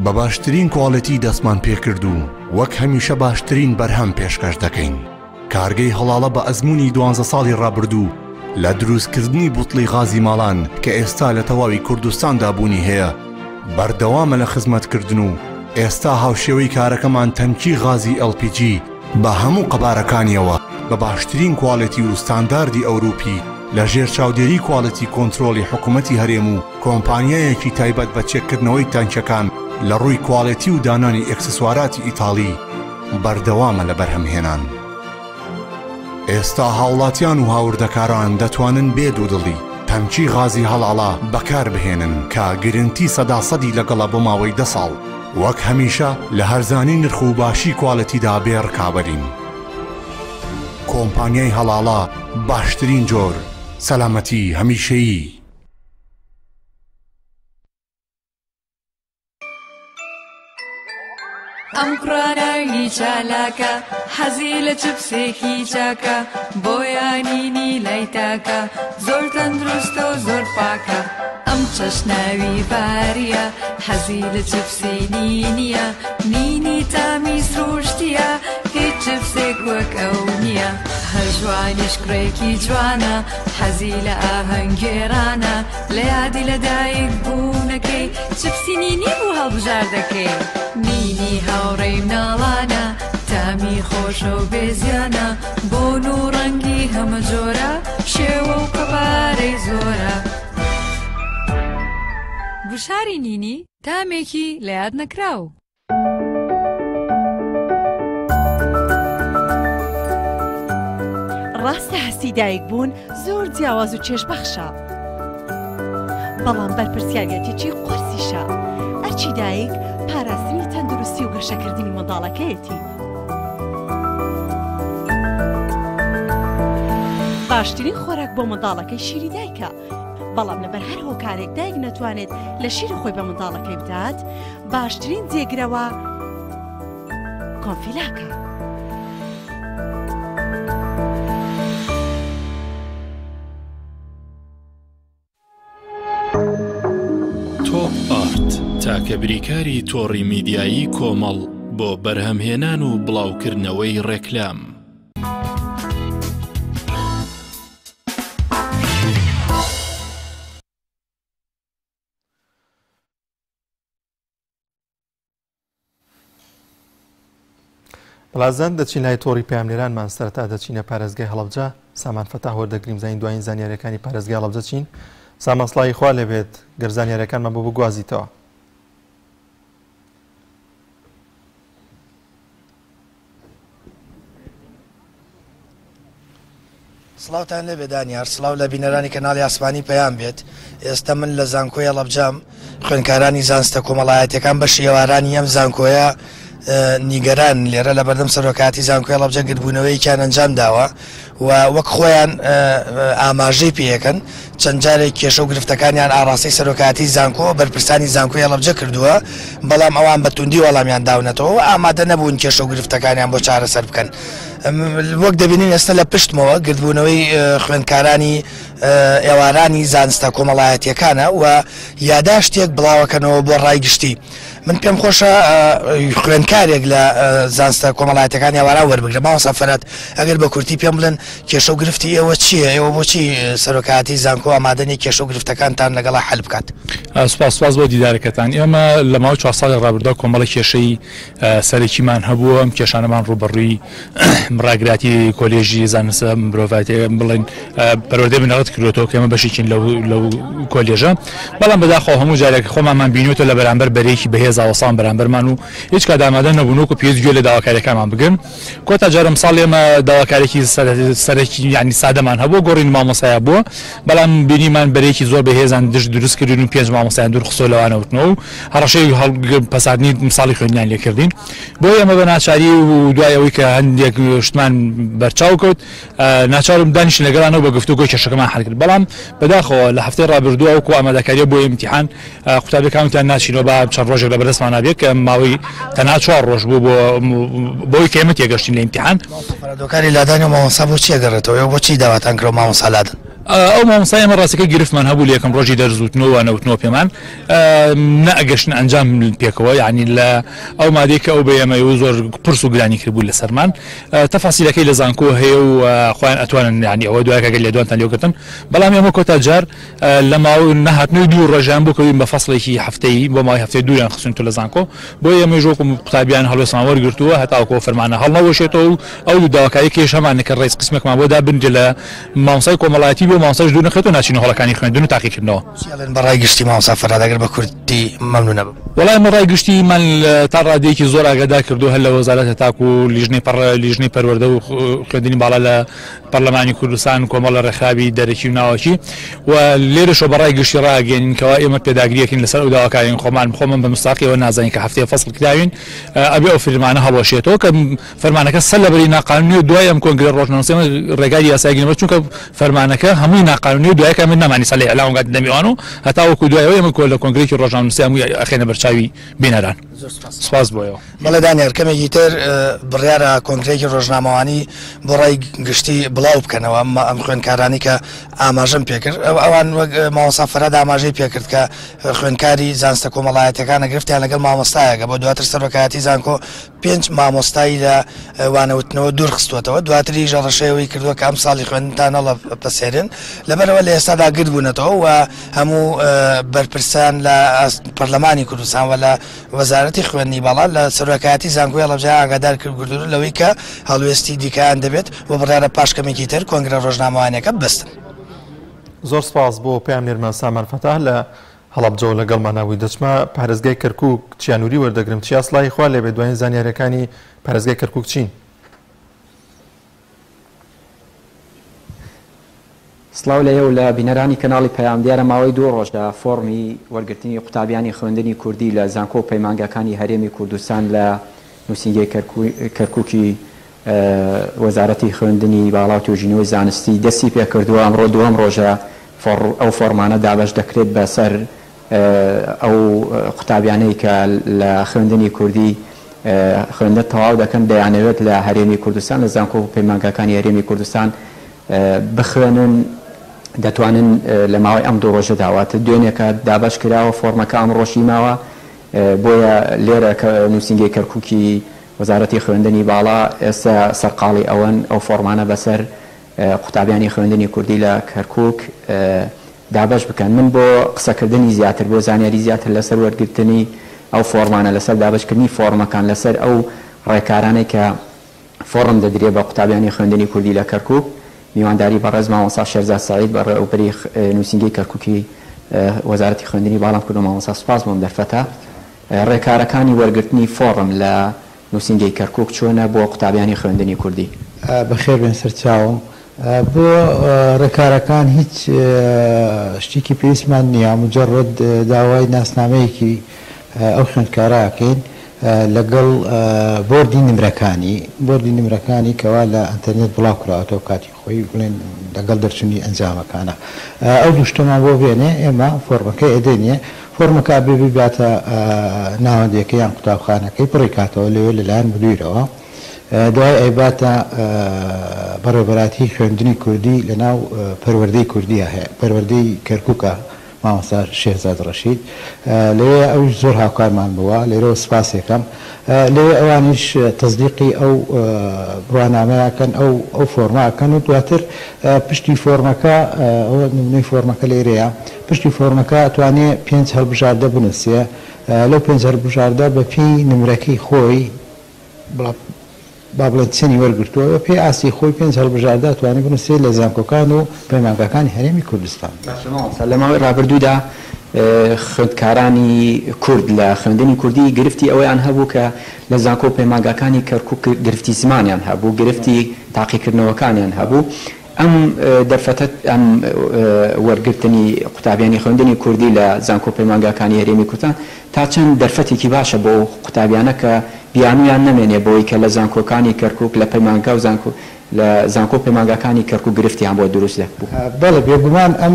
[SPEAKER 8] بە باشترین کواڵەتی دەستمان پێکرد و وەک هەمیشە باشترین بەرهەم پێشکەش دەکەین. کارگەی هەڵاڵە بە ئەزمموی 12 ساڵی ڕابردوو لە دروستکردنی بوتڵی غازی ماڵان کە ئێستا لە تەواوی کوردستاندا بوونی هەیە بەردەوامە لە خزمەتکردن و ئێستا هاوشێوەی کارەکەمان تەنکی غازی LPG بە هەموو قەبارەکانیەوە بە باشترین کواڵەتی و ستانداردی ئەوروپی لە ژێر چاودێری کواڵەتی کۆنترۆلی حکوومەتی هەرێم و کۆمپانیایەکی تایبەت بە چێککردنەوەی تانکەکان لە ڕووی کواڵەتی و دانانی ئەکسسواراتی ئیتاڵی بەردەوامە لە بەرهەمهێنان. ئێستا هاوڵاتیان و هاوردەکاران دەتوانن بێ دوودڵی تەنکی غازی هەڵاڵا بەکار بهێنن کە گرنتی 100% لەگەڵە بۆ ماوەی 10 ساڵ وەک هەمیشە لە هەرزانی نرخ و باشی کواڵەتیدا بێڕ کابەرین. کۆمپانیای هەڵاڵە باشترین جۆر سەلامەتی هەمیشەیی.
[SPEAKER 9] ئەم قڕاناوی چالاکە حەزی لە چپسێکی چاکە بۆیانینی لای تاکە زۆر تەندروستە و زۆر پاکە. ئەم چەشناوی باریە حەزی لە چپسی نینیە نینی تامی سروشتیە هیچ چپسێک وەک ئەو نییە. هەژوانیش کوڕێکی جوانە حەزی لە ئاهەنگێرانە لە یادی لەدایک بوونەکەی چپسی نینی بوو هەڵبژار دەکەی. نینی هاوڕێی مناڵانە تامی خۆشە و بێزیانە بۆن و ڕەنگی هەمە جۆرە شێوە و قەبارەی زۆرە. گوشاری نینی تامێکی لە یاد نەکراو.
[SPEAKER 10] ڕاستە هەستی دایک بوون زۆر جیاواز و چێژبەخشە، بەڵام بەرپرسیارەتێکی قورسیشە. ئەرچی دایک پاراستنی تەندروستی و گەشەکردنی منداڵەکەیەتی. باشترین خۆراک بۆ منداڵەکەی شیری دایکە، بەڵام لەبەر هەر هۆکارێک دایک نەتوانێت لە شیری خۆی بە منداڵەکەی بدات، باشترین جێگرەوە کۆنفیلاکە.
[SPEAKER 6] تۆپ ئارت تاکە بریکاری تۆڕی میدیایی کۆمەڵ بۆ بەرهەمهێنان و بڵاوکردنەوەی ڕێکلام.
[SPEAKER 1] بەڵازان دەچین لای تۆڕی پامنێرانمان سەرەتا دەچینە پارێزگای هەڵەبجە. سامان فەتاح وەردەگریم زین دوایین زانیاریەکانی پارێزگای هەڵەبجە چین. سامان سڵاوی خوا لێبێت گەرزانیاریەکانمان بۆ بگوازیتەوە.
[SPEAKER 11] سڵاوتان لێبێ دانیار، سڵاو لە بینەرانی کەناڵی ئاسمانی پەیام بێت. ئێستا من لە زانکۆی هەڵەبجەم، خوێندکارانی زانستە کۆمەڵایەتیەکان بە شێوارانی ئەم زانکۆیە نیگەران لێرە لە بەردەم سەرۆکاتی زانکۆی هەڵەبجە گرتبوونەوەیکیان ئەنجام داوە و وەک خۆیان ئاماژەی پێیەکەن چەند جارێک کێشە و گرفتەکانیان ئاڕاستی سەرۆکاتی زانکۆ بەرپرسانی زانکۆی هەڵەبجە کردووە، بەڵام ئەوان بە توندی وەڵامیان داونەتەوە و ئامادە نەبوون کێشە و گرفتەکانیان بۆ چارەسەر بکەن. وەک دەبینین ئێستا لە پشتمەوە گرتبوونەوەی خوێندکارانی ئێوارانی زانستە کۆمەڵایەتیەکانە و یاداشتێک بڵاوەکەنەوە بۆ ڕایگشتی. من پێم خۆشە خوێندکارێک لە زانستە کۆمەڵایەتەکانی ئێوارا وەربگرە. ماوەسا فەرات ئەگەر بە کورتی پێم بڵێن کێشە و گرفتی ئێوە چییە؟ ئێوە بۆچی سەرۆکاتی زانکۆ ئامادەنی کێشە و گرفتەکانتان لەگەڵا حەل بکات؟
[SPEAKER 12] سوپاس بۆ دیدارەکەتان. ئێمە لە ماوەی 4 ساڵی ڕابردووە کۆمەڵە کێشەی سەرەکیمان هەبووە. ئەم کێشانەمان ڕوبەڕووی ڕاگراتی کۆلێژی زانستە مرۆڤاتی بڵێن پەروەردەی بنەڕەت کردوێتەوە کە ئێمە بەشێکین لەو کۆلێژە، بەڵام بەداخەوە هەموو جارێک خۆمانمان بینیوتە لە بەرامبەر بەرەیەکی بەهێز ئاوەسان بەرامبەرمان و هیچ کات ئامادە نەبوون وەکو پێویست لە داواکاریەکانمان بگرن. کۆتا جارم ساڵ ئێمە داواکارێکی سەرەکی یعنی سادەمان هەبووە، گۆڕین مامۆسایە بووە، بەڵام بینیمان بەرەیەکی زۆر بەهێزان دروست کردین و 5 مامۆسایان دوورخستۆ لەوانەوتنەوە و هەڕەشەی پەساردنی مساڵی خوێندنیان لێکردین. بۆ ئێمە بە ناچاری و دوای ئەوەی کە هەندێک شتمان بەرچاو کەوت ناچارم دانیشتین لەگەڵانەوە بە گفتوگۆی کێشەکەمان حەل کرد. بەڵام بەداخەوە لە هەفتەی ڕابردووە وەکو ئامادەکاریە بۆ ئیمتیحان قوتابیەکانتیان ناچینەوە بە چەند ڕۆژێک لە بەردەستمان نابێت کە ماوەی تەنها 4 ڕۆژ بوو بۆی کە ئێمە تێگەشتین لە ئیمتیحان.
[SPEAKER 11] دۆکاری لادانی و مامۆستا بۆچی ئەگەڕێتەوە؟ بۆچی داواتان کرد مامۆستا لادن؟
[SPEAKER 12] ئەو مامۆستای ئێمە ڕاستەکە گرفتمان هەبوو لە یەکەم ڕۆژی دەرزوتنەوە نەوتنەوە پێمان نەئەگەشتن ئەنجام پێکەوە، یعنی لە ئەو مادەی کە ئەو بە ئێمە زۆر قرس و گرانی کردبوو لە سەرمان. تەفاسیلەکەی لە زانکۆ هەیە و خۆیان ئەتوانن یعنی ئەوە دوایەکە لە دوانتان لێوکردن، بەڵام ئێمە کۆتا جار لە ماوەی نەهاتنەوەی 2 ڕۆژیان بوو کەوین بە فەسڵێکی هەفتەیی بۆ ماوەی هەفتەی 2 خستونتە لە زانکۆ. بۆ ئێمە ژۆکم قوتابیان هەڵوێستمان وەرگرتووە هەتاوەکو فەرمانە هەڵنەوەشێتەوە و ئەو داواکاری کێشەمانە کە ڕێز قسمێکمان بۆ دابنجە لە مامۆستای کۆمەڵایەتی بۆ مامۆستاش دوو نەخێت و ناچین هەڵەکانی خوێندن و تاقیکردنەوە.
[SPEAKER 11] بەڕای گشتی مامۆستا فەرهاد ئەگەر بە کوردی مەمنون نەبم.
[SPEAKER 12] وەڵای من ڕای گشتی من تا ڕادەیەکی زۆر ئاگادار کردو هەر لە وەزارەتە تاکو و لیژنەی پەروەردە و خوێندنی باڵا لە پەرلەمانی کوردستان کۆمەڵە ڕێکخراوی دەرەکی و ناوەکی و لێرەشەوە بەڕای گشتی ڕاگەێنین کەوا ئێمە پێداگریەکەین لەسەر ئەو داواکارین خۆمان بە مستاقیەوە نازانین کە هەفتەیە فەسڵ کراوین ئەبێ ئەو فەرمانە هەڵۆشێتەوە کە فەرمانەکە سەر لەبەری ناقانونی و دوای ئەم کۆنگرە ڕۆژنامەنووسیەوە ڕێگای یاساییگرنەوە چونکە فەرمانەکە هەمووی ناقانونی و دوایەکە من نەمانی سەر لە ئێعلامەکە دەمیوان و هەتا وەکو دوایەوە ئێمە لە کۆنگرێکی ڕۆژنامەنووسی هەمووی ئەخێنە بەرچاوی بینەران. سپاس بۆیەوە.
[SPEAKER 11] بەڵێ دانیار کەمێکی تر بڕیارە کۆنگرێکی ڕۆژنامەوانی بۆ ڕای گشتی بڵاو بکەنەوە ئەم خوێندکارانی کە ئاماژەم پێکرد ئەوان وەک مامۆستا فەرهاد ئاماژەی پێکرد کە خوێندکاری زانستە کۆمەڵایەتەکانە گرفتیان لەگەڵ مامۆستایەکە بۆ دواتر سەرۆکایەتی زانکۆ 5 مامۆستایی لە وانەوتنەوە دوور خستوەتەوە دواتری ژەڕەشەیەوەی کردووە کە ئەم ساڵی خوێندنتانەڵە پەسێرن لەبەرەوە لە ئێستادا گرت بوونەتەوە و هەموو بەرپرسان لە پەرلەمانی کوردستان و لە وەزارەتی خوێندنی باڵا لە سەرۆکایەتی زانکۆی هەڵەبجە ئاگادار کردوون لەوەی کە هەڵوێستی دیکەیان دەبێت و بڕیارە پاشکەمێکی تر کۆنگرە ڕۆژنامەوانیەکە بستن.
[SPEAKER 1] زۆر سپاس بۆ پێم نێرمان سامان فەتاح لە هەڵەبجەوە لەگەڵمانەوەی دەچمە پارێزگای کەرکووک چیانووری وەردەگرم چیا سڵای خوا لێبێ دوایین زانیاریەکانی پارێزگای کەرکووک چین؟
[SPEAKER 13] سڵاو لەیە و لە بینەرانی کەناڵی پەیامدیارە ماوەی 2 ڕۆژدا فۆرمی وەرگرتنی قوتابیانی خوێندنی کوردی لە زانکۆ و پەیمانگەکانی هەرێمی کوردستان لە نووسینگەی کەرکووکی وەزارەتی خوێندنی باڵا و توێژینەوەی زانستی دەستی پێکردووە ئەمڕۆ دووەم ڕۆژە ئەو فۆرمانە دابەش دەکرێت بەسەر ئەو قوتابیانەی کە لە خوێندنی کوردی خوێندە تەواو دەکەن دەیانەوێت لە هەرێمی کوردستان لە زانکۆ و پەیمانگەکانی هەرێمی کوردستان بخوێنن دەتوانن لە ماوەی ئەم 2 ڕۆژە داواتە دوێنێکە دابش کراوە فۆرمەکە ئەم ڕۆژی ماوە بۆیە لێرە کە نووسینگەی کەرکووکی وەزارەتی خوێندنی باڵا ئێستا سەرقاڵی ئەوەن ئەو فۆرمانە بەسەر قوتابیانی خوێندنی کوردی لە کەرکووک دابش بکەن. من بۆ قسەکردنی زیاتر بۆ زانیاری زیاتر لەسەر وەرگرتنی ئەو فۆرمانە لەسەر دابشکردنی فۆرمەکان لەسەر ئەو ڕێکارانەی کە فۆرم دەدرێت بە قوتابیانی خوێندنی کوردی لە کەرکووک میوانداری بەڕێز مامۆستا شێرزاد سەعید بەڕێوەبەری نووسینگەی کەرکووکی وەزارەتی خوێندنی باڵام کردو مامۆستا سوپاس بۆم دەرفەتە ڕێکارەکانی وەرگرتنی فۆرم لە نووسینگەی کەرکووک چۆنە بۆ قوتابیانی خوێندنی کوردی؟
[SPEAKER 14] بەخێر بێن سەرچاوم بۆ ڕێکارەکان هیچ شتێکی پێویستمان نییە مجرد داوای ناسنامەیەکی ئەو خوێندکاراکەین لەگەڵ بۆردی نمرەکانی کەوا لە ئەنتەرنێت بڵاو کراوەتەوە کاتی خۆی بڵێن لەگەڵ دەرچوونی ئەنجامەکانە ئەو دوشتەمان بۆ بێنێ ئێمە فۆرمەکەی ئەدێنێ فۆرمەکە بێباتە ناوەندەکە یان قوتابخانەکەی پڕێکاتەوە لەوێ لەلایەن بدویرەوە دوای ئەیباتە بەڕێوەبەراتی خوێندنی کوردی لە ناو پەروەردەی کوردیە هەیە پەروەردەی کەرکووکە مامۆستا شێرزاد ڕەشید لەوێ ئەوش زۆر هاوکارمان بووە لێرەوە سپاسێکم لەوێ ئەوانیش تەزدیقی ئەو بڕوانامەیەکەن ئەو فۆرماکەن و دواتر پشتی فۆرمەکە ئەوە نمونەی فۆرمەکە لێرەیە پشتی فۆرمەکە توانێت 5 هەڵبژاردە بنووسێ لەو 5 هەڵبژاردە بە پێی نمرەکەی خۆی با بڵێن چنی وەرگرتووە پێی ئاسی خۆی 5 هەڵبژاردە توانێت بنووسێ لە زانکۆکان و پەیمانگەکانی هەرێمی کوردستان.
[SPEAKER 13] لە ماوەی ڕابردوودا خوێندکارانی کورد لە خوێندنی کوردی گرفتی ئەوەیان هەبوو کە لە زانکۆ و پەیمانگەکانی کەرکووک گرفتی زمانیان هەبوو گرفتی تاقیکردنەوەکانیان هەبوو ئەم دەرفەتە ئەم وەرگرتنی قوتابیانی خوێندنی کوردی لە زانکۆ و پەیمانگەکانی هەرێمی کوردستان تا چەند دەرفەتێکی باشە بۆ قوتابیانە کە بیانویان نەمێنێ بۆی کە لە زانکۆکانی کەرکووک لە پەیمانگە و لە زانکۆ پەیمانگەکانی کەرکووک گرفتیان بۆ دروست بوو.
[SPEAKER 14] بەڵێ بێگومان ئەم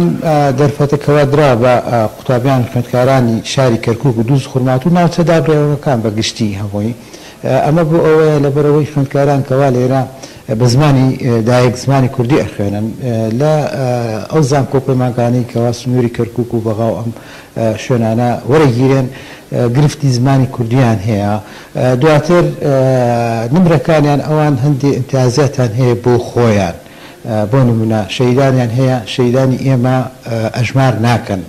[SPEAKER 14] دەرفەتەکەوە درا بە قوتابیان خوێندکارانی شاری کەرکووک و دووز خورمات و ناوچەدابرەوەکان بەگشتی هەمووی ئەمە بۆ ئەوەیە لەبەرەوەی خوێندکاران کەوا لێرە بە زمانی دایک زمانی کوردی ئەخوێنن لە ئەو زانکۆ پەیمانگانی کەوا سنووری کەرکووک و بەغاو ئەم شوێنانە وەرەگیرێن گرفتی زمانی کوردیان هەیە دواتر نمرەکانیان ئەوان هەندێک ئیمتیازاتیان هەیە بۆ خۆیان بۆ نمونە شەیدانیان هەیە شەیدانی ئێمە ئەژمار ناکەن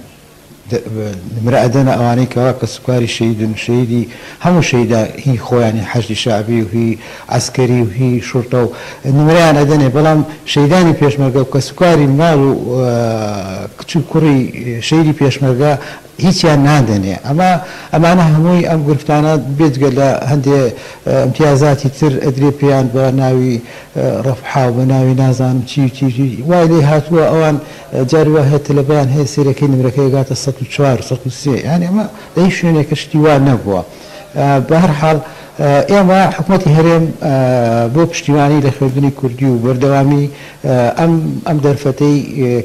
[SPEAKER 14] نمرە ئەدەنە ئەوانەی کەوا کە سوکاری شەیدن شەیدی هەموو شەیدا هی خۆیانی حەشتی شعبی و هی عسکەری و هی شورتە و نمرەیان ئەدەنێ بەڵام شەیدانی پێشمەرگە و کە سوکاری ماڵ و کچ و کوڕی شەیدی پێشمەرگە هیچیان نادەنێ ئەمانە هەمووی ئەم گرفتانە بێجگە لە هەندێ امتیازاتی تر ئەدرێ پێیان بە ناوی ڕەفحاو بە ناوی نازانم چی وای لێ هاتووە ئەوان جاری وا هەیە تەلەبەیان هەیە سێرەکەی نمرەکەی گاتە 104 103 یعنی ئەمە لەی شوێنێکە شتی وا نەبووە بە هەر حاڵ ئێمە حکوومەتی هەرێم بۆ پشتیوانی لە خوێندنی کوردی و بەردەوامی ئەم دەرفەتەی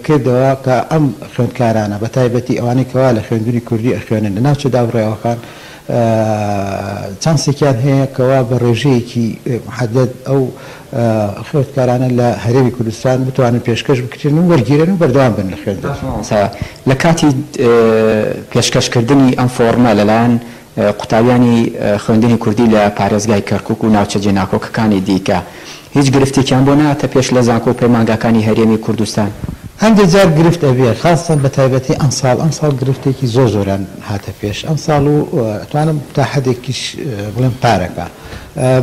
[SPEAKER 14] کردەوە کە ئەم خوێندکارانە بە تایبەتی ئەوانەی کەوا لە خوێندنی کوردی ئەخوێنن لە ناوچە داوڕێەوەکان چانسێکیان هەیە کەوا بە ڕێژەیەکی محدد ئەو خوێندکارانە لە هەرێمی کوردستان بتوانن پێشکەش بکرێن و وەرگیرن و بەردەوام بن لە خوێندن
[SPEAKER 13] لە کاتی پێشکەشکردنی ئەم فۆرمە لەلایەن قوتابیانی خوێندنی کوردی لە پارێزگای کەرکووک و ناوچە جێناکۆکەکانی دیکە هیچ گرفتێکیان بۆ ناتە پێش لە زانکۆ و پەیمانگاکانی هەرێمی کوردستان
[SPEAKER 14] هەندێک جار گرفت ئەبێت خاستن بە تایبەتی ئەم ساڵ گرفتێکی زۆران هاتە پێش ئەم ساڵ و توانم تا حدێکیش بڵێم پارەکە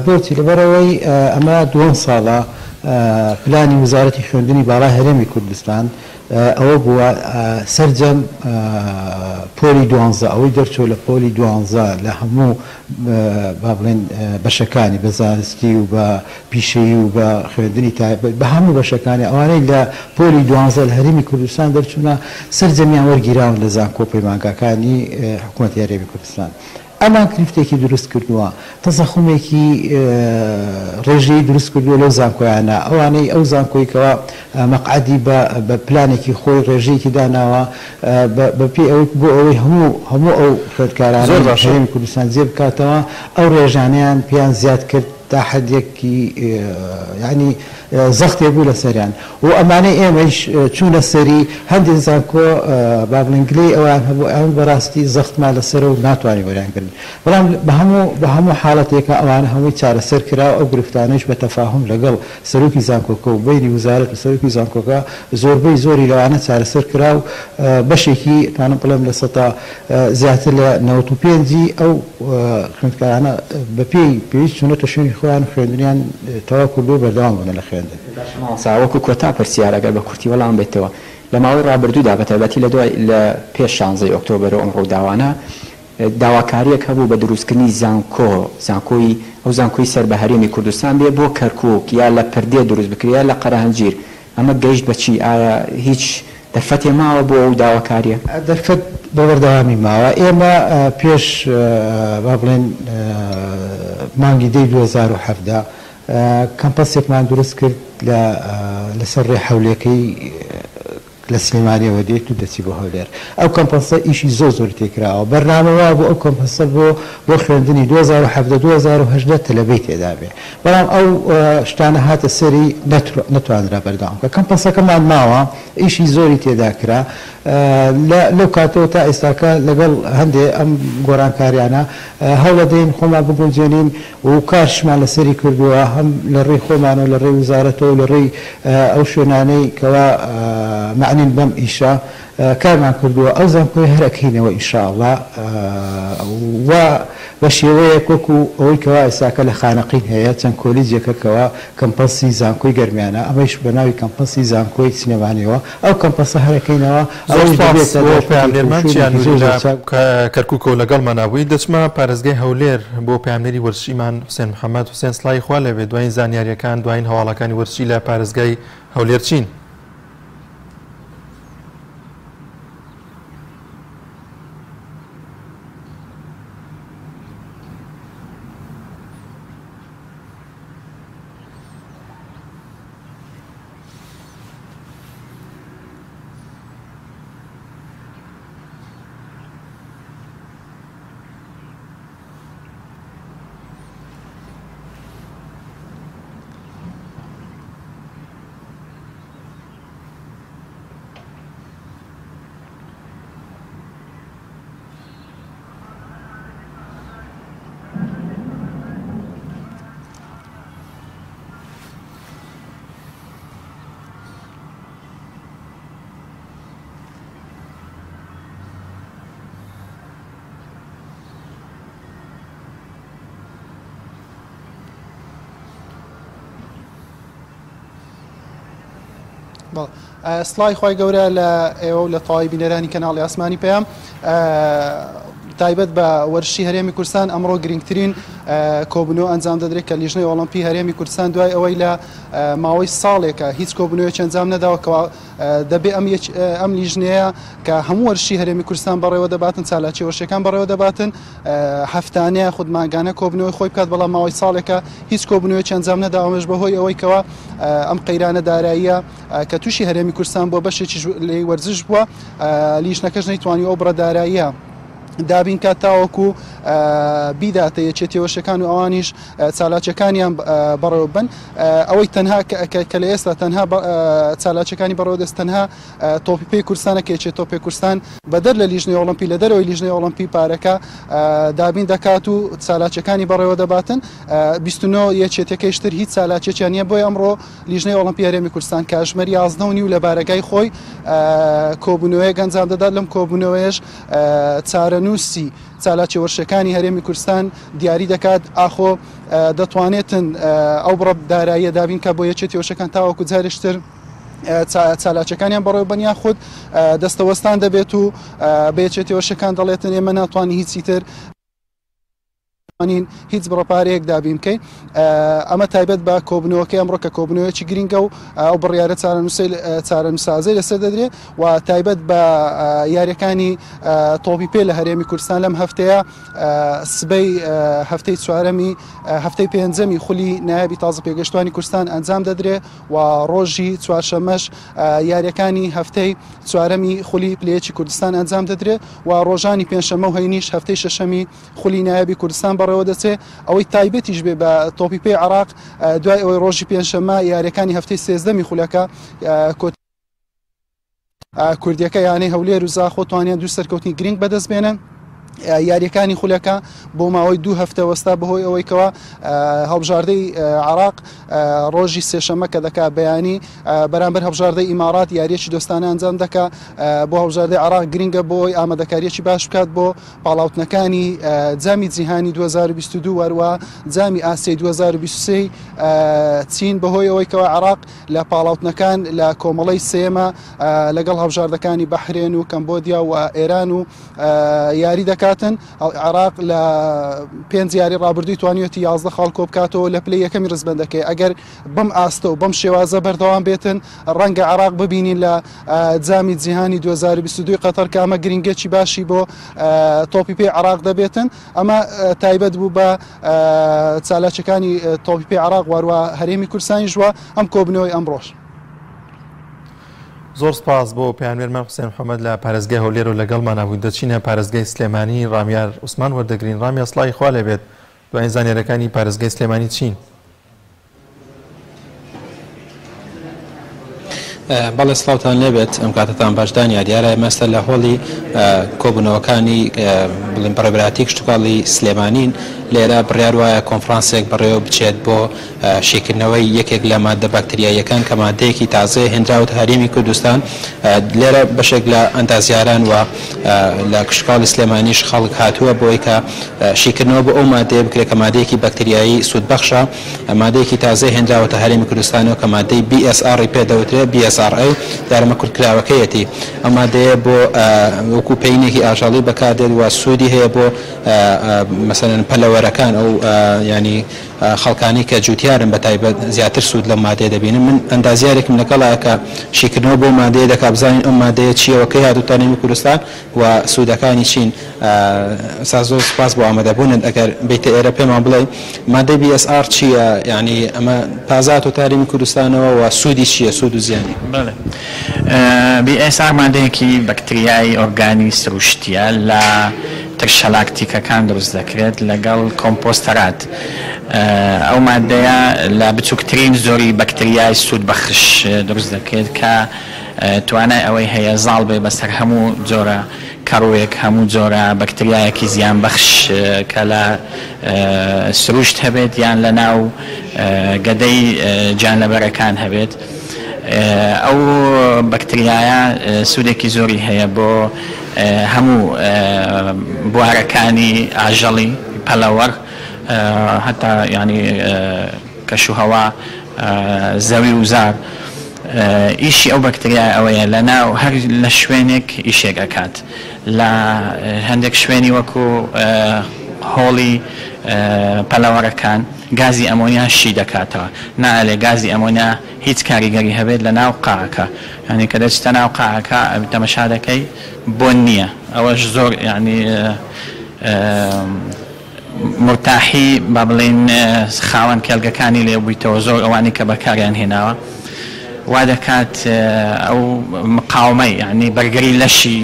[SPEAKER 14] بۆچی لەبەرەوەی ئەمە دووەم ساڵە پلانی وزارەتی خوێندنی باڵای هەرێمی کوردستان ئەوە بووە سەرجەم پۆلی دوانزە ئەوەی دەرچۆ لە پۆلی دوانزە لە هەموو با بڵێن بەشەکانی بە زانستی و بە پیشەیی و بە خوێندنی بە هەموو بەشەکانی ئەوانەی لە پۆلی دوانزە لە هەرێمی کوردستان دەرچوونە سەرجەمیان وەرگیراون لە زانکۆ پەیمانگاکانی حکوومەتی هەرێمی کوردستان ئەمان کلیفتێکی دروست کردووە تەزەخومێکی ڕێژەی دروست کردووە لەو زانکۆیانە ئەوانەی ئەو زانکۆیکەوە مەقعدی بە پلانێکی خۆی ڕێژەیەکی داناوە بەپێ ئەوەی بۆ ئەوەی هەموو ئەو خوێندکارانە هەرێمی کوردستان جێ بکاتەوە ئەو ڕێژانیان پێیان زیاد کرد تا حدێکی یعنی زەختێ بوو لە سەریان و ئەمانەی ئێمەش چوونە سەری هەندێک زانکۆ با بڵێن گلەی ئەوان هەبوو ئەوان بەڕاستی زەختمان لەسەر و ناتوانانی وەریانگرن بەڵام بە هەموو حاڵەتێکە ئەوانە هەمووی چارەسەر کراوە ئەو گرفتانەش بە تەفاهم لەگەڵ سەرۆکی زانکۆکە و بەیری وزارەت و سەرۆکی زانکۆکە زۆربەی زۆری لەوانە چارەسەر کرا و بەشێکی توانم بڵێم لە سەتا زیاتر لە 95 ئەو خوێندکارانە بەپێی پێویست چوونەتە شوێنی خۆیان خوێندنیان تەواو کردو بەردەوام بوونە لە خوێندن
[SPEAKER 13] وەکو کۆتا پرسیار ئەگەر بە کورتی وەڵام بێتەوە لە ماوەی ڕابردوودا بە تایبەتی لە دوای لە پێش 16 ئۆکتۆبر ئەم ڕووداوانە داواکاریەک هەبوو بە دروستکردنی زانکۆی ئەو زانکۆی سەر بە هەرێمی کوردستان بێ بۆ کەرکووک یا لە پردێ دروست بکرێ لە قەرەهەنجیر ئەمە گەیشت بەچی ئایا هیچ دەرفەتێ ماوە بۆ ئەو داواکاریە
[SPEAKER 14] دەرفەت بەوەردەوامی ماوە ئێمە پێش با بڵێن مانگی دەی 2017 کەمپەسێکمان دروست کرد لەسەر ڕێ حەولێکەی لە سلێمانیەوە دێت و دەچی بۆ هەولێر ئەو کەمپەسە ئیشی زۆر تێکراوە بەرنامەوە بۆ ئەو کەمپەسە بۆ خوێندنی 2017 تەلەبەی تێدا بێ بەڵام ئەو شتانە هاتە سەری نەتوانرا بەردەوام کە کەمپەسەکەمان ماوە ئیشی زۆری تێدا کرا لەو کاتەوە تا ئێستاکە لەگەڵ هەندێ ئەم گۆرانکاریانە هەوڵەدەین خۆمان بگونجێنین و کارشمان لەسەری کردووە هەم لە ڕێی خۆمانە لە ڕێی وزارەتەوە لە ڕێی ئەو شوێنانەی کەوا معنین بەم ئیشە کارمان کردووە ئەو زانکۆی هەرەکەینەوە ئینشاءڵڵا و بە شێوەیەک وەکو ئەوەی کەوا ئێستاکە لە خانەقین هەیە چەند کۆلیجێکەکەوە کەمپەسی زانکۆی گەرمیانە ئەمەش بە ناوی کەمپەسی زانکۆی سینەمانیەوە ئەو کەمپەسە هەرەکەینەوە
[SPEAKER 1] کەرکووکە و لەگەڵمان نابووی دەچمە پارێزگای هەولێر بۆ پەیامنەری وەرزشیمان حوسێن محەممەد حوسێن سڵای خوا لەوێ دوایین زانیاریەکان دوایین هەواڵەکانی وەرزشی لە پارێزگای هەولێر چین
[SPEAKER 15] سڵای خی گەورە لە ئێوە و لە تەواوی بینەرانی کەناڵی ئاسمانی پێیان تایبەت بە وەرشی هەرێمی کوردستان ئەمڕۆ گرنگترین کۆبنەوە ئەنجام دەدرێت کە لیژنەی ئۆڵمپی هەرێمی کوردستان دوای ئەوەی لە ماوەی ساڵێکە هیچ کۆبنەوەیەکی ئەنجام نەداوەکەوە دەبێ ئەم لیژنەیە کە هەموو وەرشی هەرێمی کوردستان بەڕێوە دەباتن چالاکی وەرشەکان بەڕێوە دەباتن هەفتانەیە خودمانگانە کۆبنەوەی خۆی بکات بەڵام ماوەی ساڵێکە هیچ کۆبنەوەیەکی ئەنجام نەداوەمەش بەهۆی ئەوەی کەوە ئەم قەیرانە داراییە کە تووشی هەرێمی کوردستان بۆ بەشێکی لێ وەرزش بووە لیژنەکەش نەیتوانی ئەو بڕەداراییە دابین کات تاوەکو بیداتە یەکێتیەوەشەکان و ئەوانیش چالاچەکانیان بەڕێوە بن ئەوەی تەنها کە لە ئێستا تەنها چالاچەکانی بەڕێوە دەست تەنها تۆپی کوردستانە کە یەکێت تۆپی کوردستان بەدەر لە لیژنەی ئۆڵمپی لە دەرەوەی لیژنەی ئۆڵمپی پارەکە دابین دەکات و چالاچەکانی بەڕێوە دەباتن 29 یەکێتەکەیشتر هیچ چالاچێکیان نیە بۆی ئەمڕۆ لیژنەی ئۆڵمپی هەرێمی کوردستان کاژمەری 11 لە بارەکەی خۆی کۆبوونەوەی گەنجام دەدات لەم کۆبوونەوەیش چارەنووسی چالاکی وەرشەکانی هەرێمی کوردستان دیاری دەکات ئاخۆ دەتوانێتن ئەو بڕە داراییە دابین کە بۆ یەکێتی وەرشەکان تاوەکو جارشتر چالاچەکانیان بەڕێوە بەنیا خودت دەستەوەستان دەبێت و بە یەکێتی وەرشەکان دەڵێتن ئێمە ناتوانانی هیچی تر هیچ بڕەپارەیەک دابین بکەین ئەمە تایبەت بە کۆبنەوەکەی ئەمڕۆ کە کۆبنەوەیەکی گرینگە و ئەو بڕیارە چارەنووسازەی لەسەر دەدرێت و تایبەت بە یاریەکانی تۆپی پێ لە هەرێمی کوردستان لەم هەفتەیە سبەی هەفتەی چوارەمی هەفتەی پێنجەمی خولی نایابی تازە پێگەشتوانی کوردستان ئەنجام دەدرێت و ڕۆژی چوارشەمەش یاریەکانی هەفتەی چوارەمی خولی پلەیەکی کوردستان ئەنجام دەدرێت و ڕۆژانی پێنجشەمە و هەینیش هەفتەی شەشەمی خولی نایابی کوردستان بەڕێوە دەچێت ئەوەی تایبەتیش بێ بە تۆپی پێی عراق دوای ئەوەی ڕۆژی پێنجشەمە یاریەکانی هەفتەی سێزدەمی خولەکە کوردیەکە یانەی هەولێر و زاخۆ توانیان دوو سەرکەوتنی گرنگ بەدەست بێنن یاریەکانی خولەکە بۆ ماوەی 2 هەفتە وەستا بەهۆی ئەوەی کەوە هەڵبژاردەی عراق ڕۆژی سێشەمە کە دەکات بەیانی بەرامبەر هەڵبژاردەی ئیمارات یاریەکی دۆستانە ئەنجام دەکات بۆ هەڵبژاردەی عراق گرنگە بۆی ئامادەکاریەکی باش بکات بۆ پاڵاوتنەکانی جامی جیهانی 2022 وەروە جامی ئاسیای 2023 چین بەهۆی ئەوەی کەوە عراق لە پاڵاوتنەکان لە کۆمەڵەی سێمە لەگەڵ هەڵبژاردەکانی بەحرێن و کەمبۆدیا و ئێران و یاری دەکات عراق لە 5 یاری ڕابردووی توانیەتی 11 خاڵ کۆ بکاتەوە لە پلەی یەکەمی ڕزبەندەکەی ئەگەر بەم ئاستە و بەم شێوازە بەردەوام بێتن ڕەنگە عراق ببینین لە جامی جیهانی 2022 قەتەر کامە گرنگێکی باشی بۆ تۆپی پێ عراق دەبێتن ئەمە تایبەت بوو بە چالاچەکانی تۆپی پێ عراق واروە هەرێمی کوردستانی ژوە ئەم کۆبنەوەی ئەمڕۆژ
[SPEAKER 1] زۆر سپاس بۆ پێیانوێرمان حوسێن محەممەد لە پارێزگای هەولێر و لەگەڵمان نبووین دەچینە پارێزگای سلێمانی ڕامیار عوسمان وەردەگرین ڕامیا سڵای خوا لێبێت دوای زانیارەکانی پارێزگای سلێمانی چین
[SPEAKER 16] بەڵێ سڵاوتان لێبێت ئەم کاتتان باشدانیا دیارە مەستە لە هۆڵی کۆبوونەوەکانی بڵین بەڕێبراتی کشتتوکاڵی سلێمانین لێرە بڕیار وایە کۆنفرانسێک بەڕێوە بچێت بۆ شێکردنەوەی یەکێک لە مادە باکتریاییەکان کە مادەیەکی تازەی هێنراوت هەرێمی کوردستان لێرە بەشێک لە ئەندازیاران و لە کشتتوکاڵی سلێمانیش خەڵک هاتووە بۆی کە شیکردنەوە بۆ ئەو مادەیە بکرێت کە مادەیەکی باکتریایی سوودبەخشە مادەیەکی تازەی هێنراوەتە هەرێمی کوردستانەوە کە مادەی BSR پێدەوترێت BSRA دارمە کورتکراوەکەیەتی ئەم مادەیە بۆ وەکو پەینێکی ئاژاڵی بەکاردێت و سوودی هەیە بۆ مەسەلەن پەلەوەرەکان ئەو ینی خەڵکانی کە جوتیارن بە تایبەت زیاتر سوود لە مادەیە دەبینن من ئەندازیارێکم لەگەڵا کە شیکردنەوە بۆ مادەیە دەکات بزانین ئەم مادەیە چیەوەکەی هاتوتە هەرێمی کوردستان و سوودەکانی چین زۆر سپاس بۆ ئامادەبوونن ئەگەر بیتە ئێرە پێمان بڵێ مادەی BSR چییە یعنی ئەمە پازات و هەرێمی کوردستانەوە و سوودی چییە سوود و زیانی
[SPEAKER 17] BSR مادەیەکی بەکتریایی ئۆرگانی سروشتیە لە ترشەلاکتیکەکان دروست دەکرێت لەگەڵ کۆمپۆستەرات ئەو مادەیە لە بچووکترین زۆری بەکتریای سوود بەخش دروست دەکرێت کە توانای ئەوەی هەیە زاڵ بێ بەسەر هەموو جۆرە کەڕوویەک هەموو جۆرە بەکتریایەکی زیان بەخش کە لە سروشت هەبێت یان لە ناو گەدەی جانلەبەرەکان هەبێت ئەو بەکتریایە سوودێکی زۆری هەیە بۆ هەموو بوارەکانی ئاژەڵی پەلەوەر هەتا ینی کەشوهەوا زەوی و زار ئیشی ئەو بەکتریا ئەوەیە لە ناو هەر لە شوێنێک ئیشێک ئەکات لە هەندێک شوێنی وەکو هۆڵی پەلەوەرەکان گازی ئەمۆنیا شی دەکاتەوە نائەلێ گازی ئەمۆنیا هیچ کاریگەری هەبێت لە ناو قاعەکە ینی کە دەچتە ناو قاعەکە تەمەشا دەکەی بۆ نییە ئەوەش زۆر ینی مرتاحی با بڵێن خاوەن کێلگەکانی لێ بوویتەوە زۆر ئەوانی کە بەکاریان هێناوە وا دەکات ئەو مقاومەی ینی بەرگری لەشی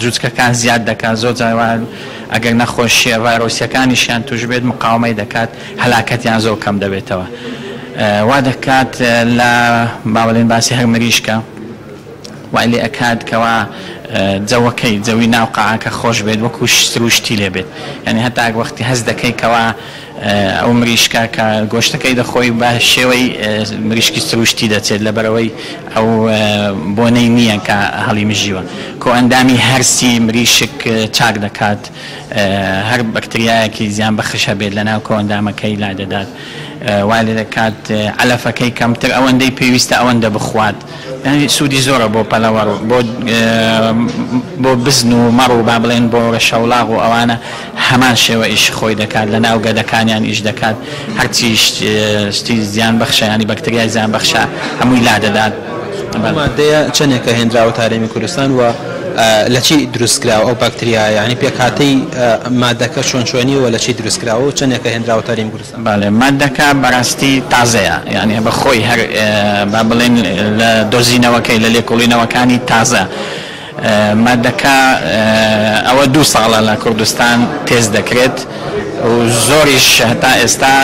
[SPEAKER 17] جوچکەکان زیاد دەکات زۆر جاوان ئەگەر نەخۆشیە ڤایرۆسیەکانیشیان توش بێت مقاومەی دەکات هەلاکەتیان زۆر کەم دەبێتەوە وا دەکات لە با بڵێن باسی هەر مریشکە وای لێ ئەکات کەوا جەوەکەی جەوی ناو قاعەکە خۆش بێت وەکو سروشتی لێ بێت یعنی هەتا وەختی هەست دەکەی کەوا ئەو مریشکە کە گۆشتەکەی دەخۆی بە شێوەی مریشکی سروشتی دەچێت لەبەرەوەی ئەو بۆنەی نییە کە هەڵی مژیوە کۆ ئەندامی هەرسی مریشک چاک دەکات هەر بەکتریایەکی زیان بەخش هەبێت لە ناو کۆ ئەندامەکەی لا دەدات وای لێ دەکات علەفەکەی کەمتر ئەوەندەی پێویستە ئەوەندە بخوات سوودی زۆرە بۆ پەلەوەڕ بۆ بزن و مەڕ و با بڵێن بۆ ڕەشەوڵاغ و ئەوانە هەمان شێوە ئیش خۆی دەکات لە ناو گەدەکانیان ئیش دەکات هەرچی شتی زیان بەخشە ینی بەکتریای زیان بەخشە هەمووی لا دەدات
[SPEAKER 16] مادەیە چەندێکە هێنراوە تارێمی کوردستان و لە چی دروستکراوە ئەو بەکتریا ینی پێکهاتەی مادەکە چۆن چۆنیەوە لە چی دروستکراوە و چەندێکە هێنراوە تارێمی کوردستان
[SPEAKER 17] باڵێ مادەکە بەڕاستی تازەیە یعنی بە خۆی هەر با بڵێن لە دۆزینەوەکەی لە لێکۆڵینەوەکانی تازە مادەکە ئەوە 2 ساڵە لە کوردستان تێز دەکرێت و زۆریش هەتا ئێستا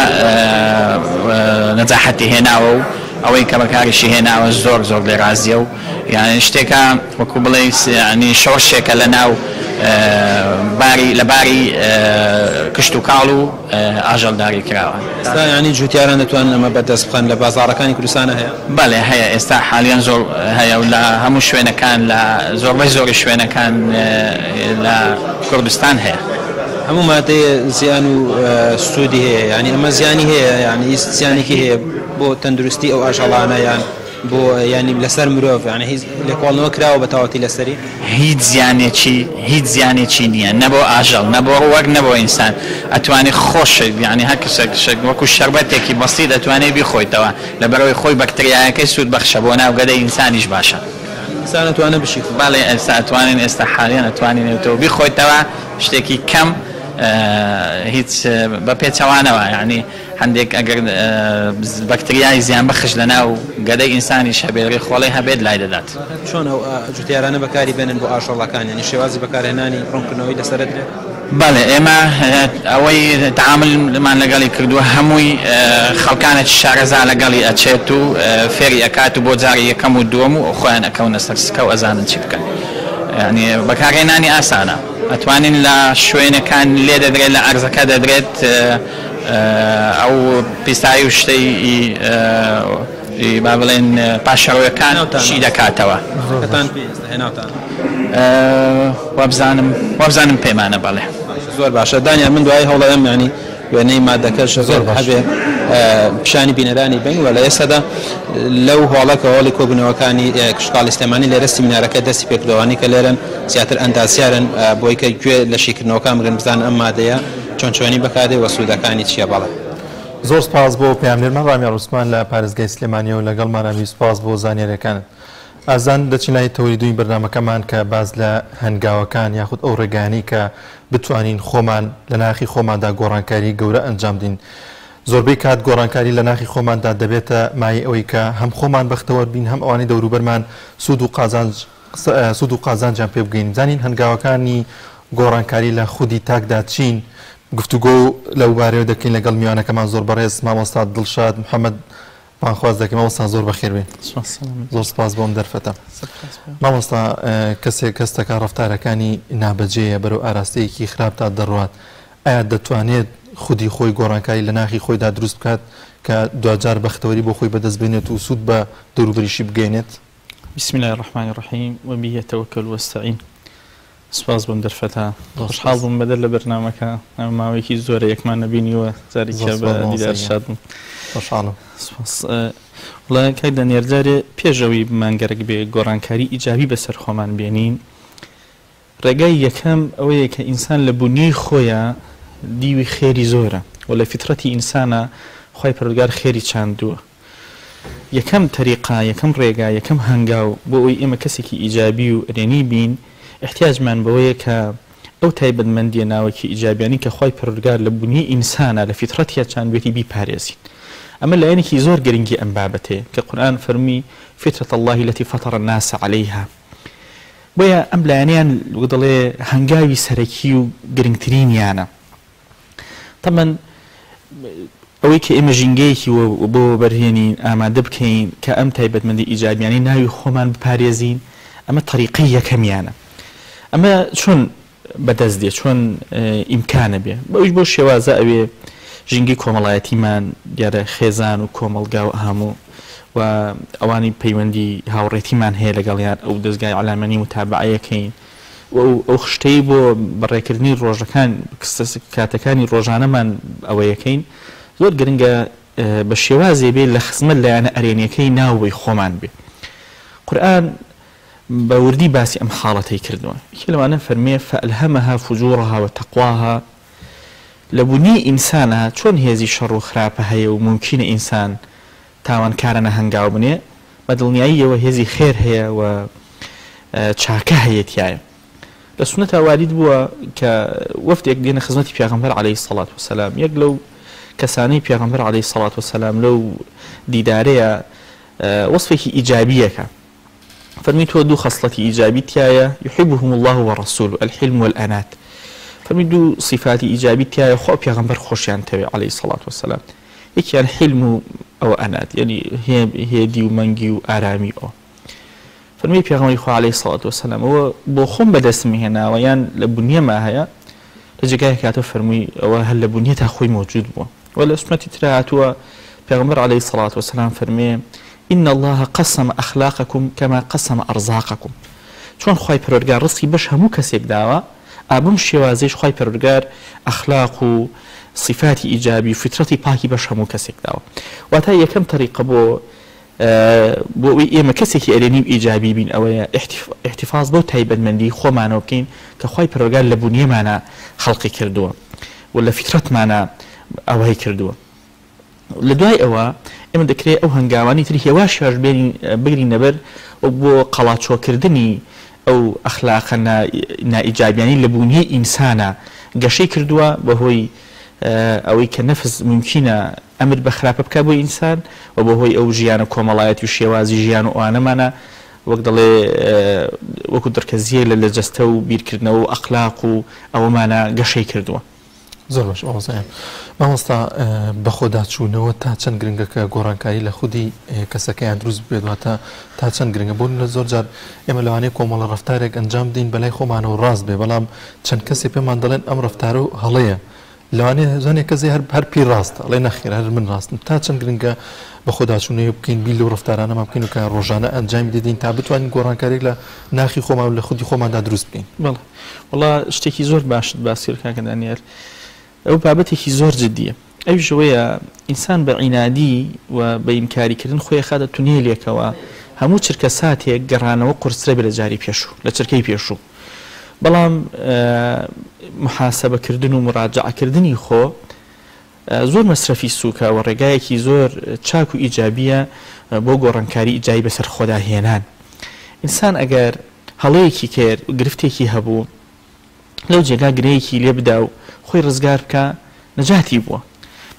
[SPEAKER 17] نەجاحەتی هێناوە و ئەوەی کە بەکاریشی هێناوە زۆر زۆر لێ رازیە و یعنی شتێکە وەکو بڵێ ینی شۆشێکە لە ناو لە باری کشت و کاڵ و ئاژەڵداری کراوە
[SPEAKER 16] ئێستا ینی جوتیاران دەتوانن ئەمە بەدەست بخەن لە بازاڕەکانی کوردستانە هەیە
[SPEAKER 17] بەڵێ هەیە ئێستا حالیان زۆر هەیە و لە هەموو شوێنەکان لە زۆربەی زۆری شوێنەکان لە کوردستان هەیە
[SPEAKER 16] هەموو مادەیە زیان و سوودی هەیە ینی ئەمە زیانی هەیە ینی زیانێکی هەیە بۆ تەندروستی ئەو ئاژەڵانە یان بۆ ینی لەسەر مرۆڤ یعنی هیچ لێکۆڵنەوە کراوە بە تاواتی لەسەری
[SPEAKER 17] هیچ زیانێکی نییە نەبۆ ئاژەڵ نەبۆ وەک نەبۆ ئینسان ئەتوانێت خۆش ینی هەر کەسێک وەکو شەربەتێکی بەسیط دەتوانێت بیخۆیتەوە لەبەرەوەی خۆی بەکتریایەکەی سوود بەخشە بۆ ناو گەدەی ئینسانیش باشە
[SPEAKER 16] ئینسان ئەتوانێت بشی
[SPEAKER 17] باڵێ ئێستا ئەتوانین ئێستا حالیان ئەتوانینەوە بیخۆیتەوە شتێکی کەم هیچ بە پێچەوانەوە ینی هەندێک ئەگەر بەکتریای زیان بەخش لە ناو گەدەی ئینسانی هەبێت ڕێخۆڵی هەبێت لای دەدات
[SPEAKER 16] چۆن ئەو جوتیارانە بەکاری بێنن بۆ ئاژەڵەکان ینی شێوازی بەکارهێنانی ڕوونکردنەوەی لەسەر درێت
[SPEAKER 17] بەڵێ ئێمە ئەوەی تعاملمان لەگەڵی کردووە هەمووی خەڵکانێکی شارەزا لەگەڵی ئەچێت و فێری ئەکات و بۆ جاری یەکەم و دووەم و خۆیان ئەکەونە سەر سکە و ئەزانن چی بکەن ینی بەکارهێنانی ئاسانە ئەتوانین لە شوێنەکان لێ دەدرێت لە ئەرزەکە دەدرێت ئەو پیسایی و شتەی با بڵێن پاشەڕۆیەکان چی دەکاتەوە وابزانم پەیمانە بەڵێ
[SPEAKER 16] زۆر باشە دانیا من دوای هەوڵەدەم ینی وێنەی مادەکەش زۆر هەبێ پیشانی بینەرانی بین و لە ئێستادا لەو هۆڵەکە هۆڵی کۆبوونەوەکانی کشتکاڵی سلێمانی لێرە سیمینارەکە دەستی پێکردەوەی کە لێرن زیاتر ئەندازیارن بۆی کە گوێ لە شیکردنەوەکان بگرن بزانن ئەم مادەیە چۆن چۆنی بەکارێ وە سوودەکانی چییە بەڵێ
[SPEAKER 1] زۆر سپاس بۆ پێامنێرمان ڕامیان ڕوسمان لە پارێزگای سلێمانی و لەگەڵمانەوی سپاس بۆ زانیاریەکانت ئازان دەچینای تەوریدوی بەرنامەکەمان کە باز لە هەنگاوەکان یاخود ئەو ڕێگانی کە بتوانین خۆمان لە ناخی خۆماندا گۆڕانکاری گەورە ئەنجام دین زۆربەی کات گۆڕانکاری لە ناخی خۆماندا دەبێتە مای ئەوەی کە هەم خۆمان بەختەوە بین هەم ئەوانەی دەوروبەرمان سوود و قازانجان پێ بگەین زانین هەنگاوەکانی گۆڕانکاری لە خودی تاکدا چین گفتوگۆ لەو بارەوە دەکەین لەگەڵ میوانەکەمان زۆر بەڕێز مامۆستا دڵشاد محەممەد پانخواز دەکەم مامۆستا زۆر بەخێر بێن زۆر سپاس بۆم دەرفەتە مامۆستا کەسێک کەستەکە ڕەفتارەکانی نابەجێیە بەرەو ئاراستەیەکی خراپ تا دەڕوات ئایا دەتوانێت خودی خۆی گۆڕانکاری لە ناخی خۆیدا دروست بکات کە دوجار بەختەوەری بۆ خۆی بەدەست بێنێت و سوود بە دەوروبەریشی بگەێنێت
[SPEAKER 18] بسم الله الرحمن الرحيم وبه يتوكل واستعين سپاس بۆم دەرفەتە خۆشحاڵ بووم بەدەر لە بەرنامەکە ماوەیەکی زۆرە یەکمان نەبینیوە جارێکە بە دیدار شاد بووم
[SPEAKER 1] خۆشحاڵم
[SPEAKER 18] وڵا کاک دانیێر جارێ پێشەوەی بمانگەرەک بێ گۆڕانکاری ئیجابی بەسەر خۆمان بێنین ڕێگای یەکەم ئەوەیە کە ئینسان لە بوونی خۆیان دیوی خێری زۆرە و لە فیترەتی ئینسانە خۆی پەروەردگار خێری چاندووە یەکەم تەریقا یەکەم ڕێگا یەکەم هەنگاو بۆ ئەوی ئێمە کەسێکی ئیجابی و رێنی بین احتیاجمان بەوەیە کە ئەو تایبەتمەندیە ناوەکی ئیجابیانی کە خۆی پەروەردگار لە بوونی ئینسانە لە فیترەتیە چاندوێتی بیپارێزین ئەمە لایەنێکی زۆر گرنگی ئەم بابەتەیە کە قورئان فەرمی فطرة الله التي فطر الناس عليها بۆیە ئەم لایەنیان دەڵێ هەنگاوی سەرەکی و گرنگترینیانە تەمەن ئەوەی کە ئێمە ژینگەیەکی بۆ بەرهێنین ئامادە بکەین کە ئەم تایبەتمەندی ئیجابیانی ناوی خۆمان بپارێزین ئەمە طریقی یەکەمیانە ئەمە چۆن بەدەست دێ چۆن ئیمکانە بێ بەوش بۆ شێوازە ئەوێ ژینگەی کۆمەڵایەتیمان دیارە خێزان و کۆمەلگا و هەموو و ئەوانی پەیوەندی هاوڕێتیمان هەیە لەگەڵیان ئەو دەستگای عەلامەنی متابعەکەین ئەو خشتەی بۆ بەڕێکردنی ڕۆژەکان کاتەکانی ڕۆژانەمان ئەوەیەکەین زۆر گرنگە بە شێوازێ بێ لە خزمەت لایەنە ئەرێنیەکەی ناوبەی خۆمان بێ قورئان بە وردی باسی ئەم حاڵەتەی کردووە لەوانە فەرمێ فەئەلهەمەها فوجوورها وتەقواها لە بوونی ئینسانە چۆن هێزی شەڕ و خراپە هەیە و ممکنە ئینسان تاوانکارە نەهەنگاو بنێ بە دڵنیاییەوە هێزی خێر هەیە و چاکە هەیەتیایە لە سونەتە وارد بووە کە وەفتێک دێنە خزمەتی پێغەمبەر عەلەیهی سەڵات وسەلام یەک لەو کەسانەی پێغەمبەر عەلەیهی سەڵات وسەلام لەو دیدارەیە وەصفێکی ئیجابیەکە فەرمی تۆ دوو خەسڵەتی ئیجابی تایە يحبهم الله ورسوله الحلم والأنات فەرمی دوو صفاتی ئیجابی تایە خۆ پێغەمبەر خۆشیان تەوێ عەلەیهی سەڵات وسەلام یەکیان حلم و ئەو ئەنات یعنی هێدی و مەنگی و ئارامی ئەو فەرمی پێغەمبەری خوا عەلەیهی سەڵات وسەلام ئەوە بۆ خۆم بەدەستم هێناوە یان لە بونیەما هەیە لە جێگایەک هاتووە فەرمووی ئەوە هەر لە بونیەتا خۆی مۆجود بووە و لە سنەتی ترا هاتووە پێغەمبەر عەلەیهی سەڵات وسەلام فەرمێ إن الله قسم أخلاقكم كما قسم أرزاقكم چۆن خۆی پەروەردگار ڕزقی بەش هەموو کەسێک داوە ئابم شێوازەیەش خۆی پەروەردگار ئەخلاق و صفاتی ئیجابی و فطرەتی پاکی بەش هەموو کەسێک داوە واتە یەکەم طریقە بۆ ئەوەی ئێمە کەسێکی ئەرێنی و ئیجابی بین ئەوەیە احتفاظ بەو تایبەتمەندی خۆمانەوە بکەین کە خۆی پەروەردگار لە بونیەمانە خەڵقی کردووە و لە فطرەتمانە ئەوەی کردووە لە دوای ئەوە ئێمە دەکرێت ئەو هەنگاوانی تری هێواش بگرین نەبەر بۆ قەڵاچۆکردنی ئەو ئەخلاقە نائیجابیانی لە بوونی ئینسانە گەشەی کردووە بەهۆی ئەوەی کە نەفس ممکنە ئەمر بە خراپە بکە بۆ ئینسان و بەهۆی ئەو ژیانە کۆمەڵایەتی و شێوازی ژیان و ئەوانەمانە وەک دەڵێ وەکو دڕکەزیە لە جەستە و بیرکردنەوە و ئەخلاق و ئەوەمانە گەشەی کردووە
[SPEAKER 1] زۆر باش ئازایان مامۆستا بە خۆداچوونەوە تا چەند گرنگە کە گۆڕانکاری لە خودی کەسەکەیان دروست بێتواتە تا چەند گرنگە بۆ لە زۆر جار ئێمە لەوانەیە کۆمەڵە ڕەفتارێک ئەنجام دین بەلای خۆمانەوە ڕاست بێ بەڵام چەند کەسێ پێمان دەڵێن ئەم ڕەفتارە و هەڵەیە لەوانەیە زانێک کەسێ هەر پێی ڕاستە ئەڵێ نەخێر هەر من ڕاستم تا چەند گرنگە بە خۆداچوونەوە بکەین بیل لەو ڕەفتارانەمان بکەین و کە ڕۆژانە ئەنجامی دەدەین تا بتوانین گۆڕانکارێک لە ناخی خۆمان و لە خودی خۆماندا دروست بکەین
[SPEAKER 18] بەڵێ وڵا شتێکی زۆر باشت باسی کاکە دانیێر ئەو بابەتێکی زۆر جدیە ئەو ژەوەیە ئینسان بە عینادی و بە ئینکاریکردن خۆی خاتە تونێلێکەوە هەموو چرکە ساتێک گەڕانەوە قورسرە بێ لە جاری پێشوو لە چرکەی پێشوو بەڵام محاسبەکردن و مراجعەکردنی خۆ زۆر مەسرەفی سووکە و ڕێگایەکی زۆر چاک و ئیجابیە بۆ گۆڕانکاری ئیجابی بەسەر خۆدا هێنان ئینسان ئەگەر هەڵەیەکی کرد و گرفتێکی هەبوو لەو جێگا گرەیەکی لێ بدا و خۆی ڕزگار بکە نەجاتی بووە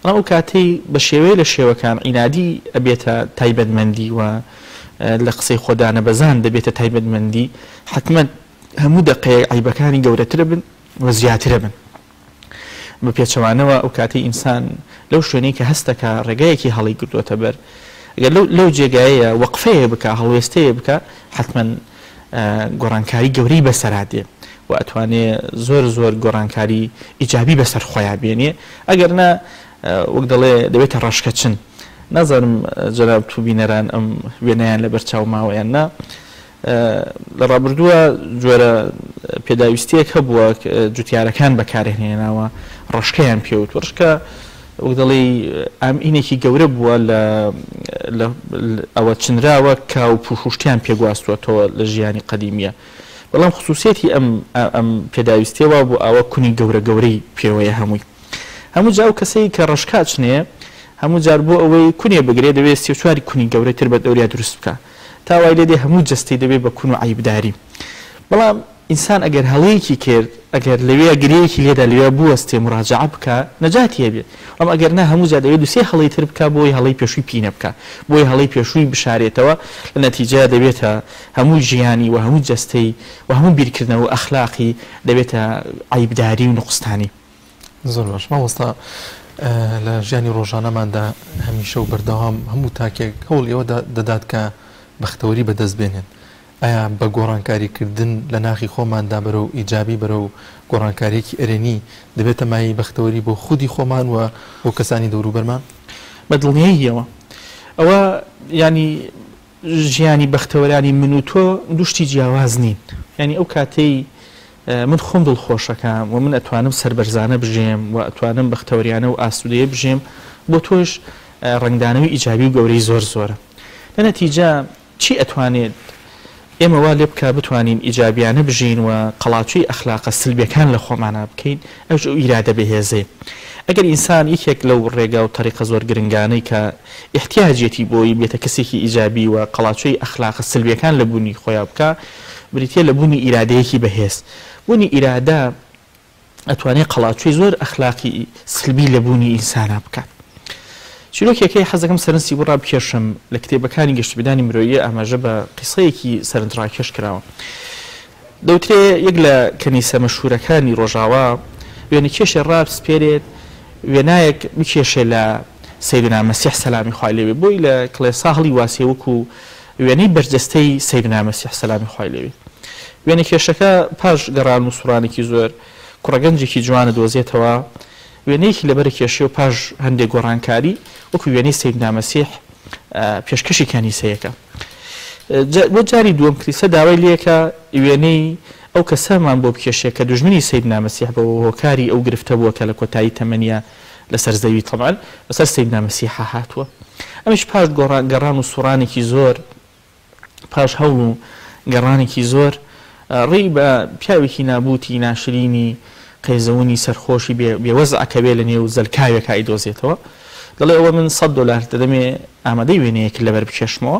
[SPEAKER 18] بەڵام ئەو کاتەی بە شێوەیە لە شێوەکان عینادی ئەبێتە تایبەتمەندی و لە قسەی خۆدانە بەزان دەبێتە تایبەتمەندی حتممە هەموو دقەیە عیبەکانی گەورەترە بن و زیاترە بن بە پێچەوانەوە ئەو کاتەی ئینسان لەو شوێنەی کە هەستەکە ڕێگایەکی هەڵی گردووەتە بەر ئەگەر لەو جێگایە وەقفەیە بکە هەڵوێستەیە بکە حتمما گۆڕانکاری گەورەی بەسەرادێ و ئەتوانێت زۆر گۆڕانکاری ئیجابی بەسەر خۆیان بێنێ ئەگەر نە وەک دەڵێ دەبێتە ڕاشکە چن نازانم جەناب تو بینەران ئەم وێنەیان لە بەرچاو ماوەیان نا لە ڕابردووە جۆرە پێداویستەیەک هەبووە جوتیارەکان بەکارهێناوە ڕشکەیان پێوت ڕشکە وەک دەڵێ ئینێکی گەورە بووە لە ئەوە چنراوە کاو پوشوشتیان پێگواستوەتەوە لە ژیانی قەدیمیە بەڵام خصوصیەتی ئەم پێداویستەوە بوو ئەوە کونی گەورە گەورەی پێوەیە هەموو جا و کەسەی کە ڕشکاچنێ هەموو جار بۆ ئەوەی کونێ بگرێت دەوێت 34 کونی گەورەتر بە دەوریا دروست بکە تاوای لێدێ هەموو جستی دەبێت بە کون و عیبداری بەڵام ئینسان ئەگەر هەڵەیەکی کرد ئەگەر لەوێ گرەیەکی لێدا لێوە بوەستێ مراجعە بکە نەجاتی هەبێت ئەم ئەگەر نا هەموو جا دەوێت دوسێ هەڵەی تر بکە بۆی هەڵەی پێشووی پینە بکە بۆی هەڵەی پێشووی بشارێتەوە لە نەتیجە دەبێتە هەموو ژیانی و هەموو جستەی و هەموو بیرکردنەوە ئەخلاقی دەبێتە عیبداری و نقستانی
[SPEAKER 1] زۆر باش مامۆستا لە ژیانی ڕۆژانەماندا هەمیشە و بەردەوام هەموو تاکێک هەوڵ ئێوە دەدات کە بەختەوەری بەدەست بێنێن ئایا بە گۆڕانکاریکردن لە ناخی خۆماندا بەرە و ئیجابی بەرە و گۆڕانکاریەکی ئەرێنی دەبێتە مای بەختەوەری بۆ خودی خۆمان و بۆ کەسانی دەوروبەرمان
[SPEAKER 18] بە دڵنیاییەوە ئەوە ینی ژیانی بەختەوەرانی من و تۆ دوشتی جیاواز نین ینی ئەو کاتەی من خۆم دڵخۆشەکەم و من ئەتوانم سەربەرزانە بژێم و ئەتوانم بەختەوەریانە و ئاسوودەیە بژێم بۆ تۆش ڕنگدانەوەی ئیجابی و گەورەی زۆرە لە نەتیجە چی ئەتوانێت ئێمە وا لێ بکە بتوانین ئیجابیانە بژین و قەڵاچوی ئەخلاقە سلبیەکان لە خۆمانە بکەین ئەوش ئەو ئیرادە بەهێزێ ئەگەر ئینسان یەکێک لەو ڕێگا و تەریقە زۆر گرنگانەی کە احتیاجێتی بۆی بێتە کەسێکی ئیجابی و قەڵاچوی ئەخلاقە سلبیەکان لە بوونی خۆیان بکە بریتێ لە بوونی ئیرادەیەکی بەهێز بوونی ئیرادە ئەتوانێت قەڵاچوی زۆر ئەخلاقی سلبی لە بوونی ئینسانە بکات چیرۆکێکەکەی حەزەکەم سەرنسی بڕا بکێشم لە کتێبەکانی گەشتبدانی مرۆیە ئاماژە بە قیسەیەکی سەرنجڕاکێش کراوە دەوترێ یەک لە کەنیسە مەشهورەکانی ڕۆژاوا وێنە کێشێ ڕابسپێرێت وێنایەک بکێشێ لە سەیدنا مەسیح سەلامی خوای لێوێ بۆی لە کڵێسا هەڵی واسێ وەکو وێنەی بەرجەستەی سەیدنا مەسیح سەلامی خوای لێوێ وێنە کێشەکە پاش گەڕان و سوڕانێکی زۆر کوڕەگەنجێکی جوانە دۆزێتەوە وێنەیەکی لەبەر کێشێ و پاش هەندێک گۆڕانکاری وەکو وێنەی سەیدنا مەسیح پێشکەشی کەنیسەیەکە بۆ جاری دووەم کلیسە داوای لێکە وێنەی ئەو کەسەمان بۆ بکێشێ کە دوژمنی سەیدنا مەسیح بە هۆکاری ئەو گرفتە بووە کە لە کۆتایی تەمەنیە لەسەر زەوی تەمەن لەسەر سەیدنا مەسیح هاتووە ئەمیش پاش گەڕان و سوڕانێکی زۆر پاش هەوڵ و گەڕانێکی زۆر ڕێی بە پیاوێکی نابوتی ناشرینی قەیزەونی سەرخۆشی بێوەزعکەوێ لە نێو زەلکاوێکە ئەیدۆزێتەوە دەڵێ ئەوە من $100 دەدەمێ ئامادەی وێنەیەک لەبەر بکێشمەوە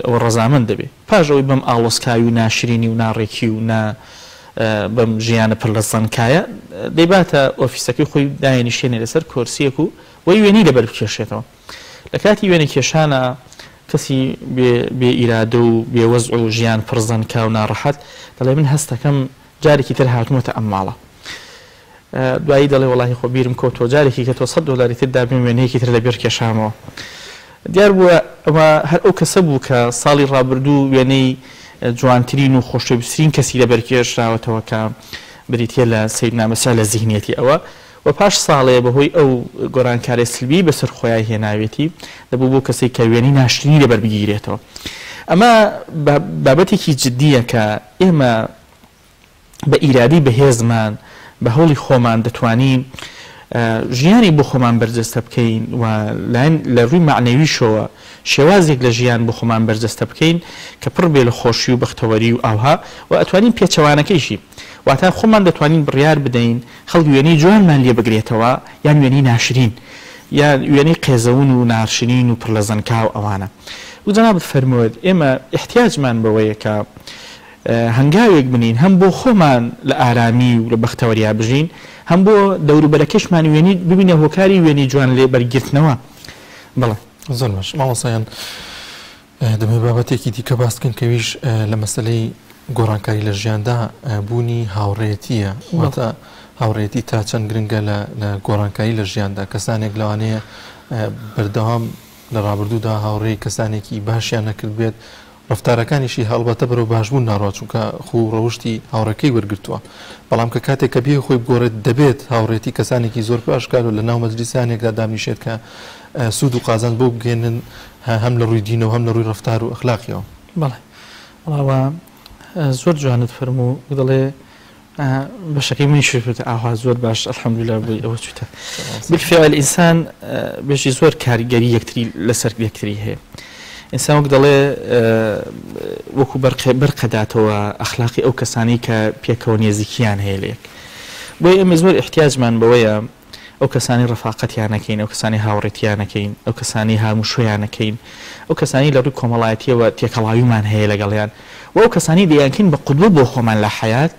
[SPEAKER 18] ئەوە ڕەزامەند دەبێت پاش ئەوەی بەم ئاڵۆسکاوی و ناشرینی و ناڕێکی و بەم ژیانە پڕ لە زەنکایە دەیباتە ئۆفیسەکەی خۆی داێنیشێنێ لەسەر کۆرسیەک و وەی وێنی لەبەر بکێشێتەوە لە کاتی وێنە کێشانە کەسی بێ ئیرادە و بێوەزع و ژیان پڕ زەنکا و ناڕەحەت دەڵێ من هەستەکەم جارێکی تر هاتمەوەتە ئەم ماڵە دوایی دەڵێ وڵی خۆ بیرم کەوتۆ جارێکی کە تۆ $100 تر دابین وێنەیەکی تر لەبێر کێشامەوە دیار بووە ئەمە هەر ئەو کەسە بوو کە ساڵی ڕابردوو وێنەی جوانترین و خۆشەویستترین کەسی لەبەر کێشراوەتەوە کە بریتە لە سەیدنا مەسیح لە زیهنیەتی ئەوە و پاش ساڵێ بەهۆی ئەو گۆڕانکاری سلبی بەسەر خۆیان هێناوێتی دەبوو بۆ کەسێک کە وێنەی ناشرینی لەبەر بگیرێتەوە ئەمە بابەتێکی جددیە کە ئێمە بە ئیرادی بەهێزمان بە هەوڵی خۆمان دەتوانین ژیانی بۆ خۆمان بەرجەستە بکەین و لە ڕووی معنەویشەوە شێوازێک لە ژیان بۆ خۆمان بەرجەستە بکەین کە پڕ بێ لە خۆشی و بەختەوەری و ئاوها و ئەتوانین پێچەوانەکەیشی واتە خۆمان دەتوانین بڕیار بدەین خەڵک وێنەی جوانمان لێ بگرێتەوە یان وێنەی ناشرین یان وێنەی قێزەون و ناشرین و پڕ لە زەنکا و ئەوانە و جەنابەت فەرمووت ئێمە احتیاجمان بەوەیە کە هەنگاوێک بنین هەم بۆ خۆمان لە ئارامی و لە بەختەوەریا بژین هەم بۆ دەوروبەرەکەشمان وێنی ببینە هۆکاری وێنی جوان لێ بەرگرتنەوە بڵێ
[SPEAKER 1] زۆر باش مامۆستایان دەمێ بابەتێکی دیکە باسکەن کەویش لە مەسلەی گۆڕانکاری لە ژیاندا بوونی هاوڕێتیە واتە هاوڕێتی تا چەند گرنگە لە گۆڕانکاری لە ژیاندا کەسانێک لەوانەیە بەردەوام لە ڕابردوودا هاوڕێی کەسانێکی باشیان نەکرد بێت ڕفتارەکانیشی هەڵبەتە بەرەو باشبوون ناڕات چونکە خوو ڕەوشتی هاوڕەکەی وەرگرتووە بەڵام کە کاتێک کە بێ خۆی بگۆڕێت دەبێت هاوڕێتی کەسانێکی زۆر پاشکار و لە ناو مەجلیسانێکدا دامنیشێت کە سوود و قازان بۆ بگێنن هەم لە ڕووی دینەوە هەم لە ڕووی ڕفتار و ئەخلاقیەوە
[SPEAKER 18] بەڵێ ئەوە زۆر جوانت فەرموو دەڵێ بەشەکەی من شوێت ئاها زۆر باش الحەمدوللا بووی ئەوە چوتە بالفعل ئینسان بێژی زۆر کاریگەری یەکتری لەسەر یەکتری هەیە ئینسان وەک دەڵێ وەکو بەرقەداتەوە ئەخلاقی ئەو کەسانی کە پێکەوە نێزیکیان هەیە لێک بۆی ئێمە زۆر احتیاجمان بەوەیە ئەو کەسانی ڕەفاقەتیانەکەین ئەو کەسانی هاوڕێتیانەکەین ئەو کەسانی هاموشۆیانەکەین ئەو کەسانی لە ڕووی کۆمەڵایەتیەوە تێکەڵاویمان هەیە لەگەڵیان و ئەو کەسانی دەیانکەین بە قودوە بۆ خۆمان لە حەیات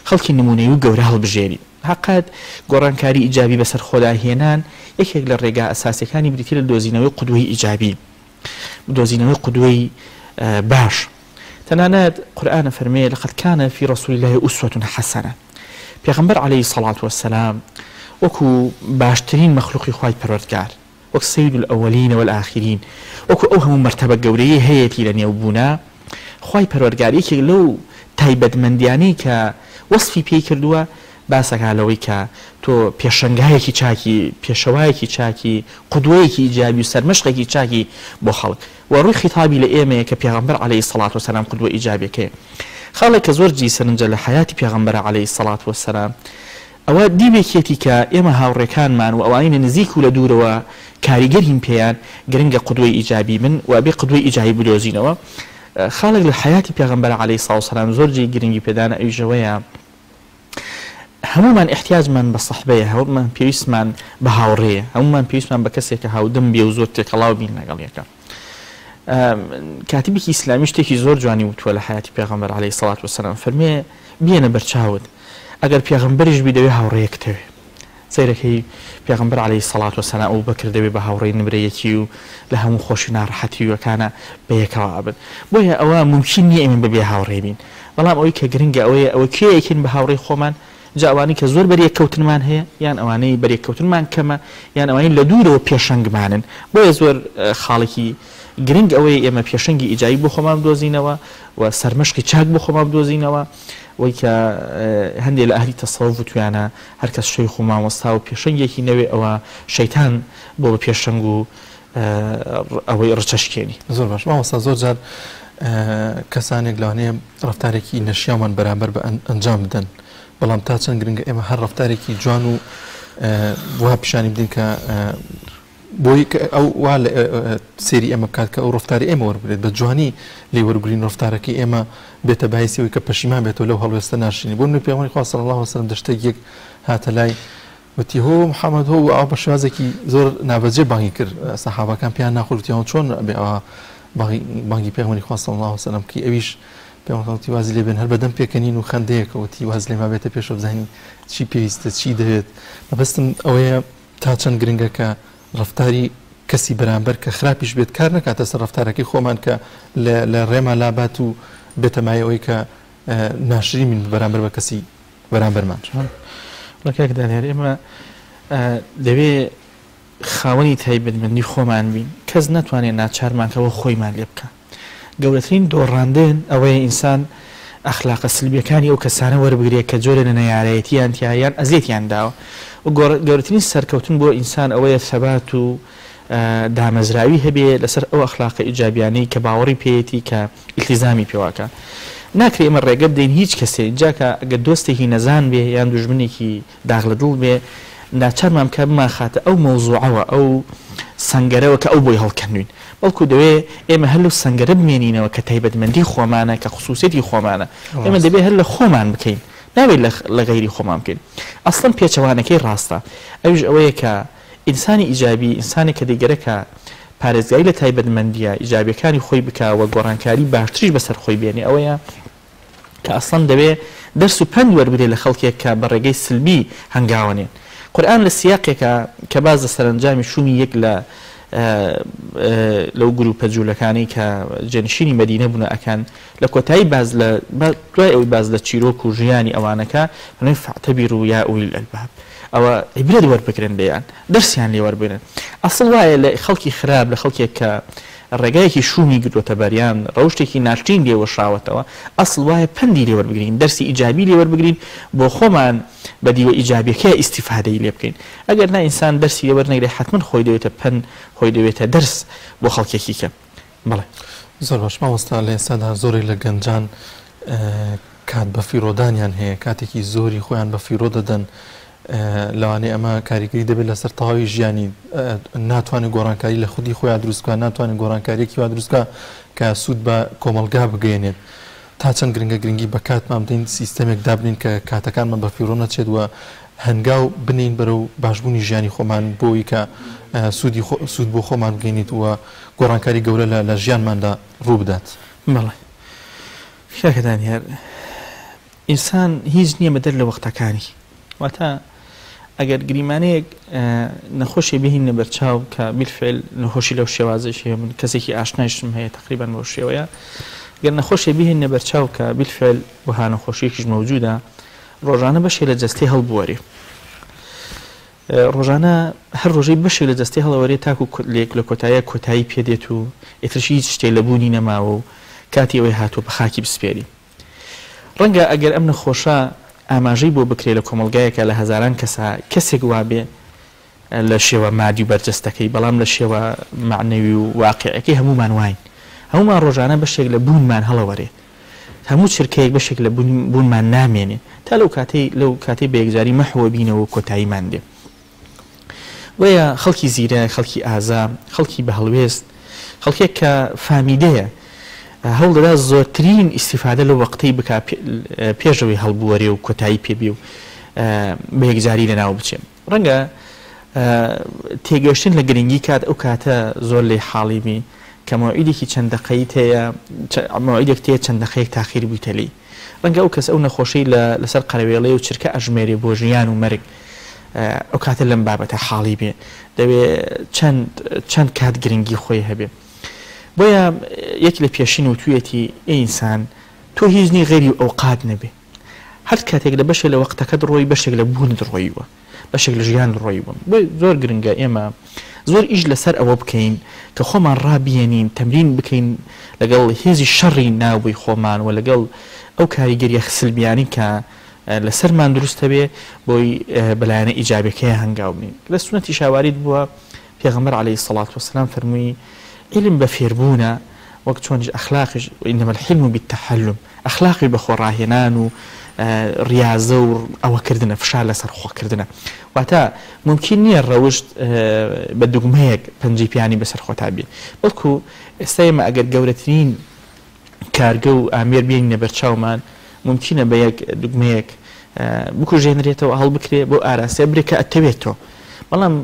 [SPEAKER 18] خەڵکی نمونەی و گەورە هەڵبژێری حقات گۆڕانکاری ئیجابی بەسەر خۆداهێنان یەکێک لە ڕێگا ئەساسیەکانی بریتە لە دۆزینەوەی قودوەی ئیجابی دۆزینەوەی قودوەی باش تەنانەت قورئان فەرمێ لەقەد کانە فی ڕەسوول الله ئوسوەة حەسەنە پێغەمبەر عەلەیهی سەڵات وەسەلام وەکو باشترین مەخلوقی خوای پەروەردگار وەک سەید الأولین والآخرین وەکو ئەو هەموو مەرتەبە گەورەی هەیەی لە نێوبوونا خوای پەروەردگار یەکێک لەو تایبەتمەندیانەی کە وەصفی پێی کردووە باسەکە لەوەی کە تۆ پێشەنگایەکی چاکی پێشەوایەکی چاکی قودوەیەکی ئیجابی و سەرمەشقێکی چاکی بۆ خەڵک و ڕووی خیتابی لە ئێمەیە کە پێغەمبەر عەلەیهی سەڵات وەسەلام قودوە ئیجابیەکەیە خاڵێک کە زۆر جیسەرنجە لە حەیاتی پێغەمبەر عەلەیهی سەڵات وەسەلام ئەوە دیبێکێتی کە ئێمە هاوڕێکانمان و ئەوانە نزیک و لە دوورەوە کاریگەرین پێیان گرنگە قودوەی ئیجابی من و بێ قودوەی ئیجابی بدۆزینەوە خاڵێک لە حەیاتی پێغەمبەر عەلەیهی سەڵات وەسەلام زۆر جێی گرنگی پێدانە ئەویژەوەیە هەمومان احتیاجمان بە سەحبەیە هەمومان پێویستمان بە هاوڕێیە هەمومان پێویستمان بە کەسێکە هاودم بێ و زۆر تێکەڵاو بین لەگەڵ یەکە کاتیبێکی ئیسلامی شتێکی زۆر جوانی وتووە لە حەیاتی پێغەمبەر عەلەیهی سەڵات وەسەلام فەرمێ بێنە بەرچاوت ئەگەر پێغەمبەریش بی دەوێ هاوڕێیەکتەوێ سەیرەکەی پێغەمبەر عەلەیهی سەڵات وەسەلام ئەو بەکر دەوێ بە هاوڕێی نمرەیەکی و لە هەموو خۆشی ناڕەحەتیوەکانە بە یەکەوە ئابن بۆیە ئەوە ممکن نییە ئێمە بەبێ هاوڕێ بین بەڵام ئەوەی کە گرنگە ئەوەیە ئەوە کێیەکەین بە هاوڕێی خۆمان جاوانی کە زۆر بەریەککەوتنمان هەیە یان ئەوانەی بەریەککەوتنمان کەمە یان ئەوانەی لە دوورەوە پێشەنگمانن بۆیە زۆر خاڵێکی گرنگ ئەوەی ئێمە پێشەنگی ئیجایی بۆ خۆمان بدۆزینەوە و سەرمەشقی چاک بۆ خۆمان بدۆزینەوە وەی کە هەندێک لە ئەهلی تەسەووف توانە هەرکەس شەیخ و مامۆستا و پێشەنگێکی نەوێ ئەوە شەیتان بۆ بە پێشەنگ و ئەوەی ڕچەشکێنی
[SPEAKER 1] زۆر باش مامۆستا زۆر جار کەسانێک لەوانەیە ڕەفتارێکی نەشیامان بەرامبەر بە ئەنجام بدەن بەڵام تا چەند گرنگە ئێمە هەر ڕەفتارێکی جوان و وا پیشانی بدەین کە بۆی ئەو وا سێری ئێمە بکات کە ئەو ڕفتاری ئێمە وەربێت بە جوانی لێ وەرگرین ڕفتارەکەی ئێمە بێتە باعثەوەی کە پەشیمان بێتەوە لەو هەڵوێستە ناشرینی بۆ پێغەمبەری خوا صلی الله علیه و سلم دەشتێک هاتە لای وتی هۆ محەممەد هۆ ئەو بە شێوازێکی زۆر نابەجێ بانگی کرد سەحابەکان پێیان ناخورتیەوە چۆن بێ ئەوە بانگی پێغەمبەری خوا صلی الله علیه و سلم کە ئەویش پێوەتی وازی لێ بێن هەر بەدەم پێکەنین و خەندەیەکەوتی واز لێ ما بێتە پێشە بزانین چی پێویستە چی دەوێت مەبەستم ئەوەیە تا چەند گرنگە کە ڕفتاری کەسی بەرامبەر کە خراپیش بێت کار نکاتە سەر ڕفتارەکەی خۆمان کە لە ڕێما لابات و بێتەمایەوەی کە ناشری من بەرامبەر بە کەسی بەرامبەرمان
[SPEAKER 18] ڕکێک دانێر ئێمە دەوێ خاوەنی تایبەتمەندی خۆمان بین کەس ناتوانێت ناچارمانکەوە خۆیمان لێ بکە گەورەترین دۆڕاندن ئەوەیە ئینسان ئەخلاقە سلبیەکانی ئەو کەسانە وەربگرێت کە جۆرە نەیارەتیان تیایان ئەزیێتیان داوە و گەورەترین سەرکەوتن بۆ ئینسان ئەوەیە ثەبات و دامەزراوی هەبێ لەسەر ئەو ئەخلاقە ئیجابیانەی کە باوەڕی پێیەتی کە ئیلتیزامی پێواکە ناکرێ ئێمە ڕێگە بدەین هیچ کەسێک جاکە ئەگەر دۆستێکی نەزان بێ یان دوژمنێکی داغ لە دڵ بێ ناچارمان بکە بماخاتە ئەو مەوزوعەوە ئەو سەنگەرەوە کە ئەو بۆی هەڵکەنوین بەڵکو دەوێ ئێمە هەر لەو سەنگەرە بمێنینەوە کە تایبەتمەندی خۆمانە کە خصوصیەتی خۆمانە ئێمە دەبێت هەر لە خۆمان بکەین ناوێت لە غەیری خۆمان بکەین ئەسڵەن پێچەوانەکەی ڕاستە ئەوش ئەوەیە کە ئینسانی ئیجابی ئینسانێک کە دەیگەرەکە پارێزگایی لە تایبەتمەندیە ئیجابیەکانی خۆی بکەوە گۆڕانکاری باشتریش بەسەر خۆی بێنێ ئەوەیە کە ئەسڵەن دەوێ دەرس و پند وەربگرێت لە خەڵکێک کە بە ڕێگەی سلبی هەنگاوانێن قورئان لە سیاقێکە کە باز لە سەرنجامی شومی یەک لە لەو گروپە جوولەکانی کە جێنشینی مەدینە بوون ئەکەن لە کۆتایی دوای ئەوی باز لە چیرۆک و ژیانی ئەوانەکە فاعتەبیروا یا ئولی الئەلباب ئەوە عیبرەت وەربگرن لێیان دەرسیان لێ وەربگرن ئەسڵ وایە لە خەڵکی خراپ لە خەڵکێک کە ڕێگایەکی شومی گرۆتە بەریان ڕەوشتێکی ناشرین لێوەشراوەتەوە ئەسڵ وایە پەندی لێ وەربگرین دەرسی ئیجابی لێ وەربگرین بۆ خۆمان بە دیوە ئیجابیەکە ئیستیفادەی لێ بکەین ئەگەر نا ئینسان دەرسی لێ وەرنەگرێ حتمما خۆی دەوێتە پەن خۆی دەوێتە دەرس بۆ خەڵکێکی کە بەڵێ
[SPEAKER 1] زۆر باش مامۆستا لە ئێستادا زۆری لە گەنجان کات بە فیرۆدانیان هەیە کاتێکی زۆری خۆیان بە فیرۆ دەدەن لەوانەیە ئەمە کاریگەری دەبێت لەسەر تەواوی ژیانی ناتوانێت گۆڕانکاری لە خودی خۆیان دروستکە ناتوانێت گۆڕانکاریەکی وا دروستکە کە سوود بە کۆمەلگا بگەێنێت تا چەند گرنگی بە کاتمان بدەین سیستەمێک دابنین کە کاتەکانمان بە فیرۆ نەچێت وە هەنگاو بنین بەرەو باشبوونی ژیانی خۆمان بۆی کە سوود بۆ خۆمان بگەینیت وە گۆڕانکاری گەورە لە ژیانماندا ڕوو بدات.
[SPEAKER 18] بەڵێ شاکەدان هێر ئینسان هیچ نییە بەدەر لە وەختەکانی واتە ئەگەر گریمانەیەک نەخۆشی بهین نەبەرچاو کە بیلفعل نەخۆشی لەو شێوازەشی من کەسێکی ئاشنایشتم هەیە تقریبان بەو شێوەیە گەر نەخۆشی بهین نەبەرچاو کە بیلفعل وها نەخۆشیەکیش مەوجودە ڕۆژانە بەشێ لە جەستەی هەڵبوەری ڕۆژانە هەر ڕۆژەی بەشێک لە جەستەی هەڵەوەری تاکو لێک لە کۆتایی پێدێت و ئێترشی هیچ شتێک لە بوونی نەماوە و کاتی ئەوەی هاتووە بە خاکی بسپێری ڕەنگە ئەگەر ئەم نەخۆشە ئاماژەی بۆ بکرێت لە کۆمەلگایەکە لە هەزاران کەسێک وابێ لە شێوە مادی و بەرجەستەکەی بەڵام لە شێوە معنەوی و واقعەکەی هەمومان واین هەمومان ڕۆژانە بەشێک لە بوونمان هەڵەوەرێ هەموو چرکەیەک بەشێک لە بوونمان نامێنێ تا لەو کاتەی بە یەکجاری مەحوە بینەوە کۆتاییمان دێ وەیە خەڵکی زیرە خەڵکی ئازا خەڵکی بە هەڵوێست خەڵکێک کە فامیدەیە هەوڵ دەدا زۆرترین ئیسیفادە لە وەقتەی بک پێشەوەی هەڵبوەرێ و کۆتایی پێبی و بە یەکجاری لەناو بچێم ڕەنگە تێگەشتن لە گرنگی کات ئەو کاتە زۆر لێ حاڵیمی کە مەوعیدێکی چەند دقەیەک هەیە مەوعیدێک تێ چەند دقەیەک تاخیر بوویتەلی ڕەنگە ئەو کەس ئەو نەخۆشەی لەسەر قەرەوێڵەی و چرکە ئەژمێرێ بۆ ژیان و مەرگ ئەو کاتە لەم بابەتە حاڵی بێ دەبێت چەند کات گرنگی خۆی هەبێ بۆیە یەک لە پێشین و توێتی ئینسان تۆ هیچنی غێری ئەوقات نەبێ هەر کاتێک لە بەشێک لە وەختەکەت ڕۆی بەشێک لە بوونت ڕۆیوە بەشێک لە ژیان ڕۆیوە بۆی زۆر گرنگە ئێمە زۆر ئیش لەسەر ئەوە بکەین کە خۆمان ڕابیێنین تەمرین بکەین لەگەڵ هێزی شەڕی ناوبووی خۆمان و لەگەڵ ئەو کاریگەریە سلمیانی کە لەسەرمان دروستە بێ بۆی بەلایەنە ئیجابەکەی هەنگاو بنین لە سونەتی شاواریت بووە پێغەمبەر عەلەیهی سەڵات وەسەلام فەرمووی علم بە فێربوونە وەک چۆنیش ئەخلاقیش ئینەمە الحلم بالتەحەلم ئەخلاقی بە خۆڕاهێنان و ریاضە و ئەوەکردنە فشار لەسەر خۆکردنە واتە ممکن نییە ڕەوشت بە دوگمەیەک پەنجەی پیانی بەسەر خۆتا بێ بەڵکو ئێستا ئێمە ئەگەر گەورەترین کارگە و ئامێر بێنینە بەرچاومان ممکنە بە یەک دوگمەیەک بکوژێنرێتەوە هەڵ بکرێ بۆ ئاراستە برێکە ئەتەوێتەوە بەڵام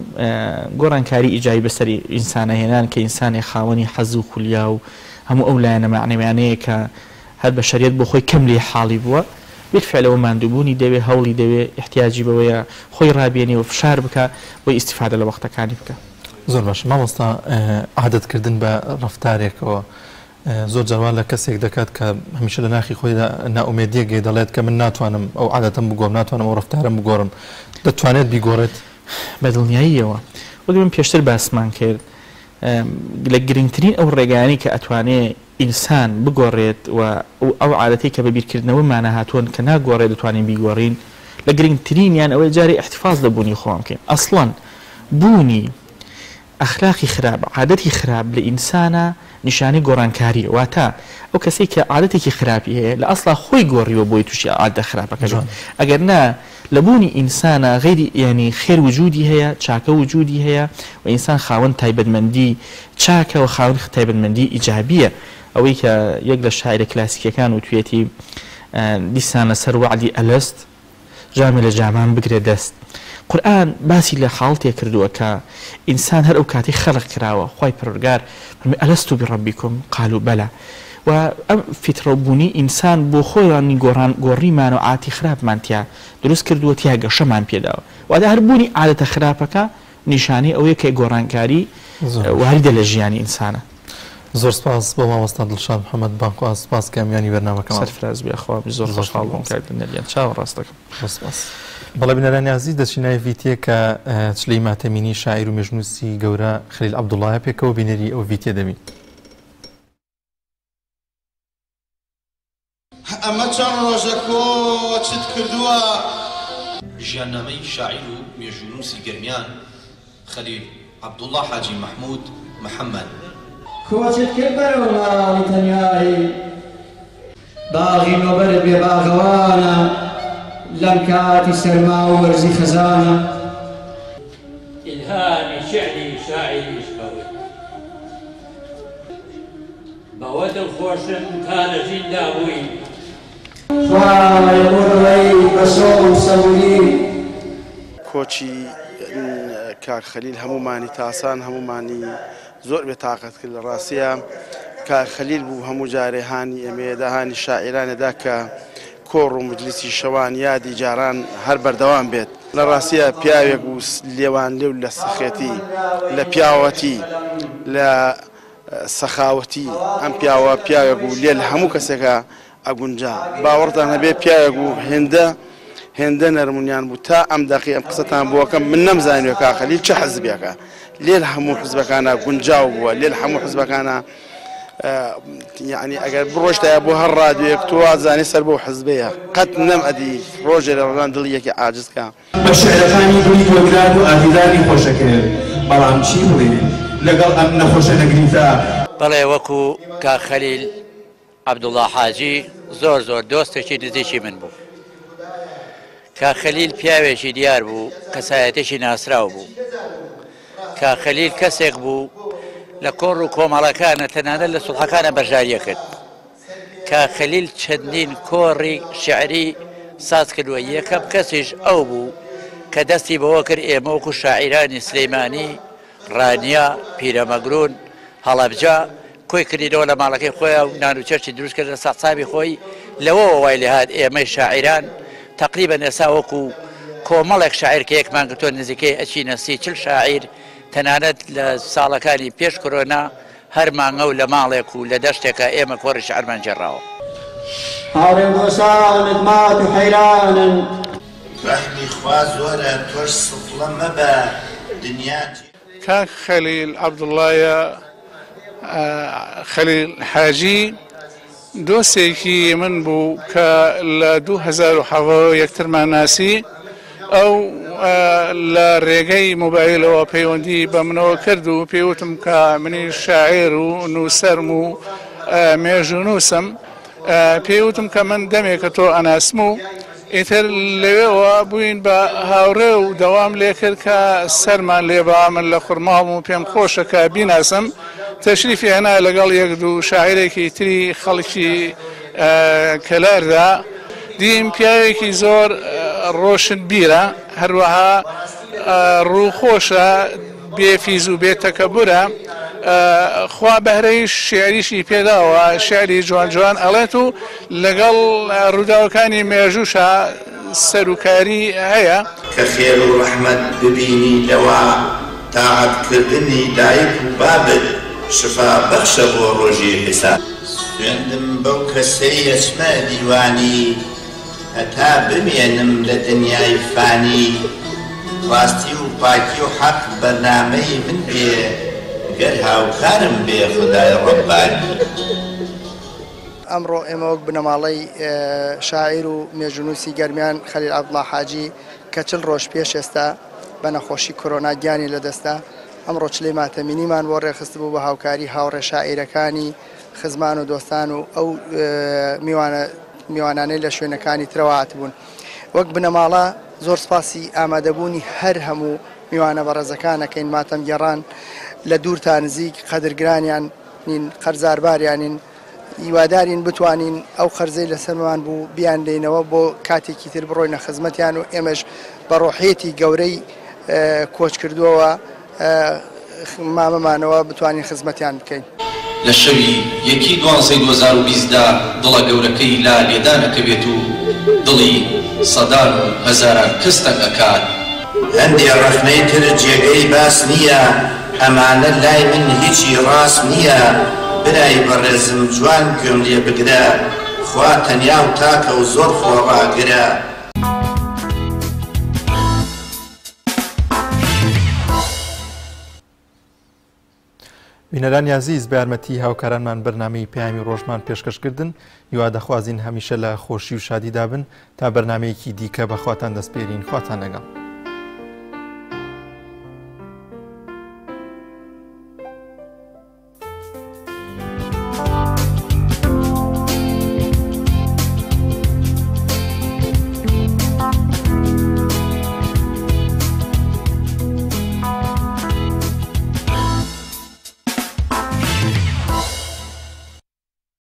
[SPEAKER 18] گۆڕانکاری ئیجایی بەسەری ئینسانە هێنان کە ئینسانی خاوەنی حەز و خولیا و هەموو ئەو لایەنە معنەویانەیە کە هەر بە شەریعەت بۆ خۆی کەم لێ حاڵی بووە بالفعلەوە ماندووبوونی دەوێ هەوڵی دەوێ احتیاجی بەوەیە خۆی ڕابێنێ و فشار بکە بۆی ئیستیفادە لە وەختەکانی بکە
[SPEAKER 1] زۆر باش مامۆستا عادەتکردن بە ڕەفتارێکەوە زۆر جاوان لە کەسێک دەکات کە هەمیشە لە ناخی خۆیدا ناومێدیەکێ دەڵێت کە من ناتوانم ئەو عادەتم بگۆم ناتوانم ئەو ڕەفتارم بگۆڕم دەتوانێت بیگۆڕێت
[SPEAKER 18] بە دڵنیاییەوە وەک من پێشتر باسمان کرد لە گرنگترین ئەو ڕێگانی کە ئەتوانێت ئینسان بگۆڕێت و ئەو عادەتی کە بەبیرکردنەوە مانە هاتوون کە ناگۆڕێت دەتوانین بیگۆڕین لە گرنگترینیان ئەوەی جارێ احتفاظ لە بوونی خۆم بکەین ئەسڵەن بوونی ئەخلاقی خراپ عادەتی خراپ لە ئینسانە نیشانی گۆڕانکاری واتە ئەو کەسێک کە عادەتێکی خراپی هەیە لە ئەسڵا خۆی گۆڕیوە بۆی تووشی عادە خراپەکە ئەگەر نا لە بوونی ئینسانە غیری ینی خێر وجودی هەیە چاکە وجودی هەیە و ئینسان خاوەن تایبەتمەندی چاکە و خاوەن تایبەتمەندی ئیجابیە ئەوەی کە یەک لە شاعرە کلاسیکەکان و توێتی دیسانە سەر وعدی ئەلەست جامێ لە جامان بگرێ دەست قورآن باسی لە حاڵتێک کردووە کە ئینسان هەر ئەو کاتی خەڵق کراوە خی پەروەردگار فەرمی ئەلەستو بڕەبیکم قالوا بەلا و ئەم فیترەبوونی ئینسان بۆ خۆیانی گۆڕیمان و ئاتی خراپمانتیا دروست کردووە تیا گەشەمان پێداوە واتە هەر بوونی عادەتە خراپەکە نیشانەی ئەوەیە کە گۆڕانکاری واریدە لە ژیانی ئینسانە
[SPEAKER 1] زۆر سپاس بۆ مامۆستا دڵشاد محەممەد بانخوا سپاس کامیانی بەرنامەکەم
[SPEAKER 18] سەرفراز بێخوا زۆر خۆشحاڵ بووم کاردنەریان چاو ڕاستەکەم
[SPEAKER 1] سپاس بەڵێ بینەرانی عەزیز دەچینای ڤیتیە کە چلەی ماتەمینی شاعیر و مێژنووسی گەورە خەلیل عەبدوڵڵایە پێکەوە بینەری ئەو ڤیتیە دەبین
[SPEAKER 19] ئەمە چەند ڕۆژە کۆچت کردووە ژیاننامەی شاعیر و مێژنووسی گەرمیان خەلیل عەبدوڵڵا حاجی مەحموود محەممەد
[SPEAKER 20] کۆچت کرد بەرەو ماڵی تەنیایی باغی نۆبەرت بێ باغەوانە لەم کاتی سەرما و وەرزی خەزانە
[SPEAKER 21] ئیلهامی شعری شاعریش قەوی بەوە دڵخۆشم تا لە ژیندا بووی
[SPEAKER 20] خوای بۆڕەوەی بە سۆڵ سەوری
[SPEAKER 22] کۆچی کاک خەلیل هەمومانی تاسان هەمومانی زۆر بێتاقەت کرد لە ڕاستیە کاک خەلیل بوو هەموو جارێ هانی ئێمەیەدا هانی شاعیرانێدا کە کۆڕ و مجلیسی شەوان یادی جاران هەر بەردەوام بێت لە ڕاستیە پیاوێک و لێوان لێو لە سەخێتی لە پیاوەتی لە سەخاوەتی ئەم پیاوێک و لێ لە هەموو کەسێکە ئەگونجا باوەڕتان هەبێ پیاوێک و هێندە نەرمونیان بوو تا ئەم دەقی ئەم قسەتان بووەکەم من نەمزانیوە کاک خەلیل چه حزبێکە لێ لە هەموو حزبەکانە گونجاو بووە لێ لە هەموو حزبەکانە یعنی ئەگەر بڕۆشتایە بۆ هەر ڕادیۆیەک تۆ وازانی سەر بۆ حزبەیە قەت نەم ئەدی ڕۆژێ لە ڕۆژان دڵی یەکی عاجزکە
[SPEAKER 23] بە شێعرەکانی دڵی وەگران و ئاگداری خۆشەکرد بەڵام چی بڵێ لەگەڵ ئەم نەخۆشە نەگریتا
[SPEAKER 21] بەڵێ وەکو کاک خەلیل عەبدوڵڵا حاجی زۆر دۆستێکی نزیکی من بوو کاک خەلیل پیاوێکی دیار بوو کەسایەتێکی ناسراو بوو کاک خەلیل کەسێک بوو لە کۆڕ و کۆمەڵەکانە تەنانەت لە سوڵحەکانە بەرژاریە کرد کاک خەلیل چەندین کۆڕی شعری ساز کردووە یەکەم کەسیش ئەو بوو کە دەستی بەوە کرد ئێمە وەکو شاعیرانی سلەیمانی ڕانیا پیرەمەگرون هەڵەبجا کۆی کردینەوە لە ماڵەکەی خۆیان و نان و چەرچی دروست کرد لە سەحسابی خۆی لەوەوە وای لێهات ئێمەی شاعیران تقریبا ئێستا وەکو کۆمەڵێک شاعیر کە یەکمان گرتووە نزیکەی ئەچینە 30 شاعیر تەنانەت لە ساڵەکانی پێش کۆرۆنا هەر مانگە و لە ماڵێک و لە دەشتێکە ئێمە کۆڕی شعرمان جێڕاوە
[SPEAKER 20] هاوڕێم دۆستانت مات و حەیرانن
[SPEAKER 19] ڕەحمی خوا زۆرە تۆش سڵە مەبە دنیاتی
[SPEAKER 24] کاک خەلیل عەبدوڵڵایە خەلیل حاجی دۆستێکی من بوو کە لە 2007 یەکترمان ناسی ئەو لە ڕێگەی مۆبایلەوە پەیوەندی بە منەوە کرد و پێوتم کە منی شاعیر و نووسەرم و مێژ و نووسم پێوتم کە من دەمێکە تۆ ئەناسم و ئیتر لەوێەوە بووین بە هاوڕێ و دەوام لێ کرد کە سەرمان لێبا من لە خوڕماڵم و پێم خۆشە کە بیناسم تەشریفی هێنا لەگەڵ یەک دوو شاعیرێکی تری خەڵکی کەلاردا دیم پیاوێکی زۆر ڕۆشن بیرە هەروەها ڕووخۆشە بێفیز و بێتەکەبورە خوا بەهرەی شێعریشی پێداوە شعری جوان جوان ئەڵێت و لەگەڵ ڕووداوەکانی مێژووشە سەرکاری هەیە
[SPEAKER 19] کە خێر و ڕەحمەت ببینی لەوە تاعەتکردنی دایک و بابت شفا بەخشە بۆ ڕۆژی حساب سوێندم بەو کەسەی ئەچمە دیوانی هەتا بمێنم لە دنیای فانی ڕاستی و پاکی و حەق بەرنامەی من بێ گەر هاوکارم بێ خودای ڕەبانی
[SPEAKER 25] ئەمڕۆ ئێمە وەک بنەماڵەی شاعیر و مێژونووسی گەرمیان خەلیل عەبدوڵڵا حاجی کە 40 ڕۆژ پێش ئێستا بە نەخۆشی کۆرۆنا گیانی لەدەستا ئەمڕۆ چلەی ماتەمینیمان بۆ ڕێخست بوو بە هاوکاری هاوڕێ شاعیرەکانی خزمان و دۆستان و ئەو میوانانەی لە شوێنەکانی ترەوە هاتبوون وەک بنەماڵە زۆر سپاسی ئامادەبوونی هەر هەموو میوانە بەڕێزەکانەکەین ماتەم گەڕان لە دوور تا نزیک قەدرگرانیان نین قەرزارباریانین هیوادارین بتوانین ئەو خەرزەی لەسەرمان بوو بیان دێنەوە بۆ کاتێکی تر بڕۆینە خزمەتیان و ئێمەش بە ڕۆحێتی گەورەی کۆچ کردووەوە مامەمانەوە بتوانین خزمەتیان بکەین
[SPEAKER 23] لە شەوی 1/12/2020دا دڵە گەورەکەی لا لێدانەکە بێت و دڵی سەدان و هەزاران کەستە ئەکات
[SPEAKER 19] هەندێ ڕەخنەی تر جێگەی باس نییە ئەمانە لای من هیچی ڕاست نییە برای بەڕێزم جوان گوێم لێ بگرە خوا تەنیا و تاکە و زۆر خۆڕاگرە
[SPEAKER 1] بینەرانی عزیز بە یارمەتی هاوکارانمان بەرنامەی پەیامی ڕۆژمان پێشکەشکردن هیوا دەخوازین هەمیشە لە خۆشی و شادیدا بن تا بەرنامەیەکی دیکە بەخواتان دەستپێرین خواتان لەگەڵ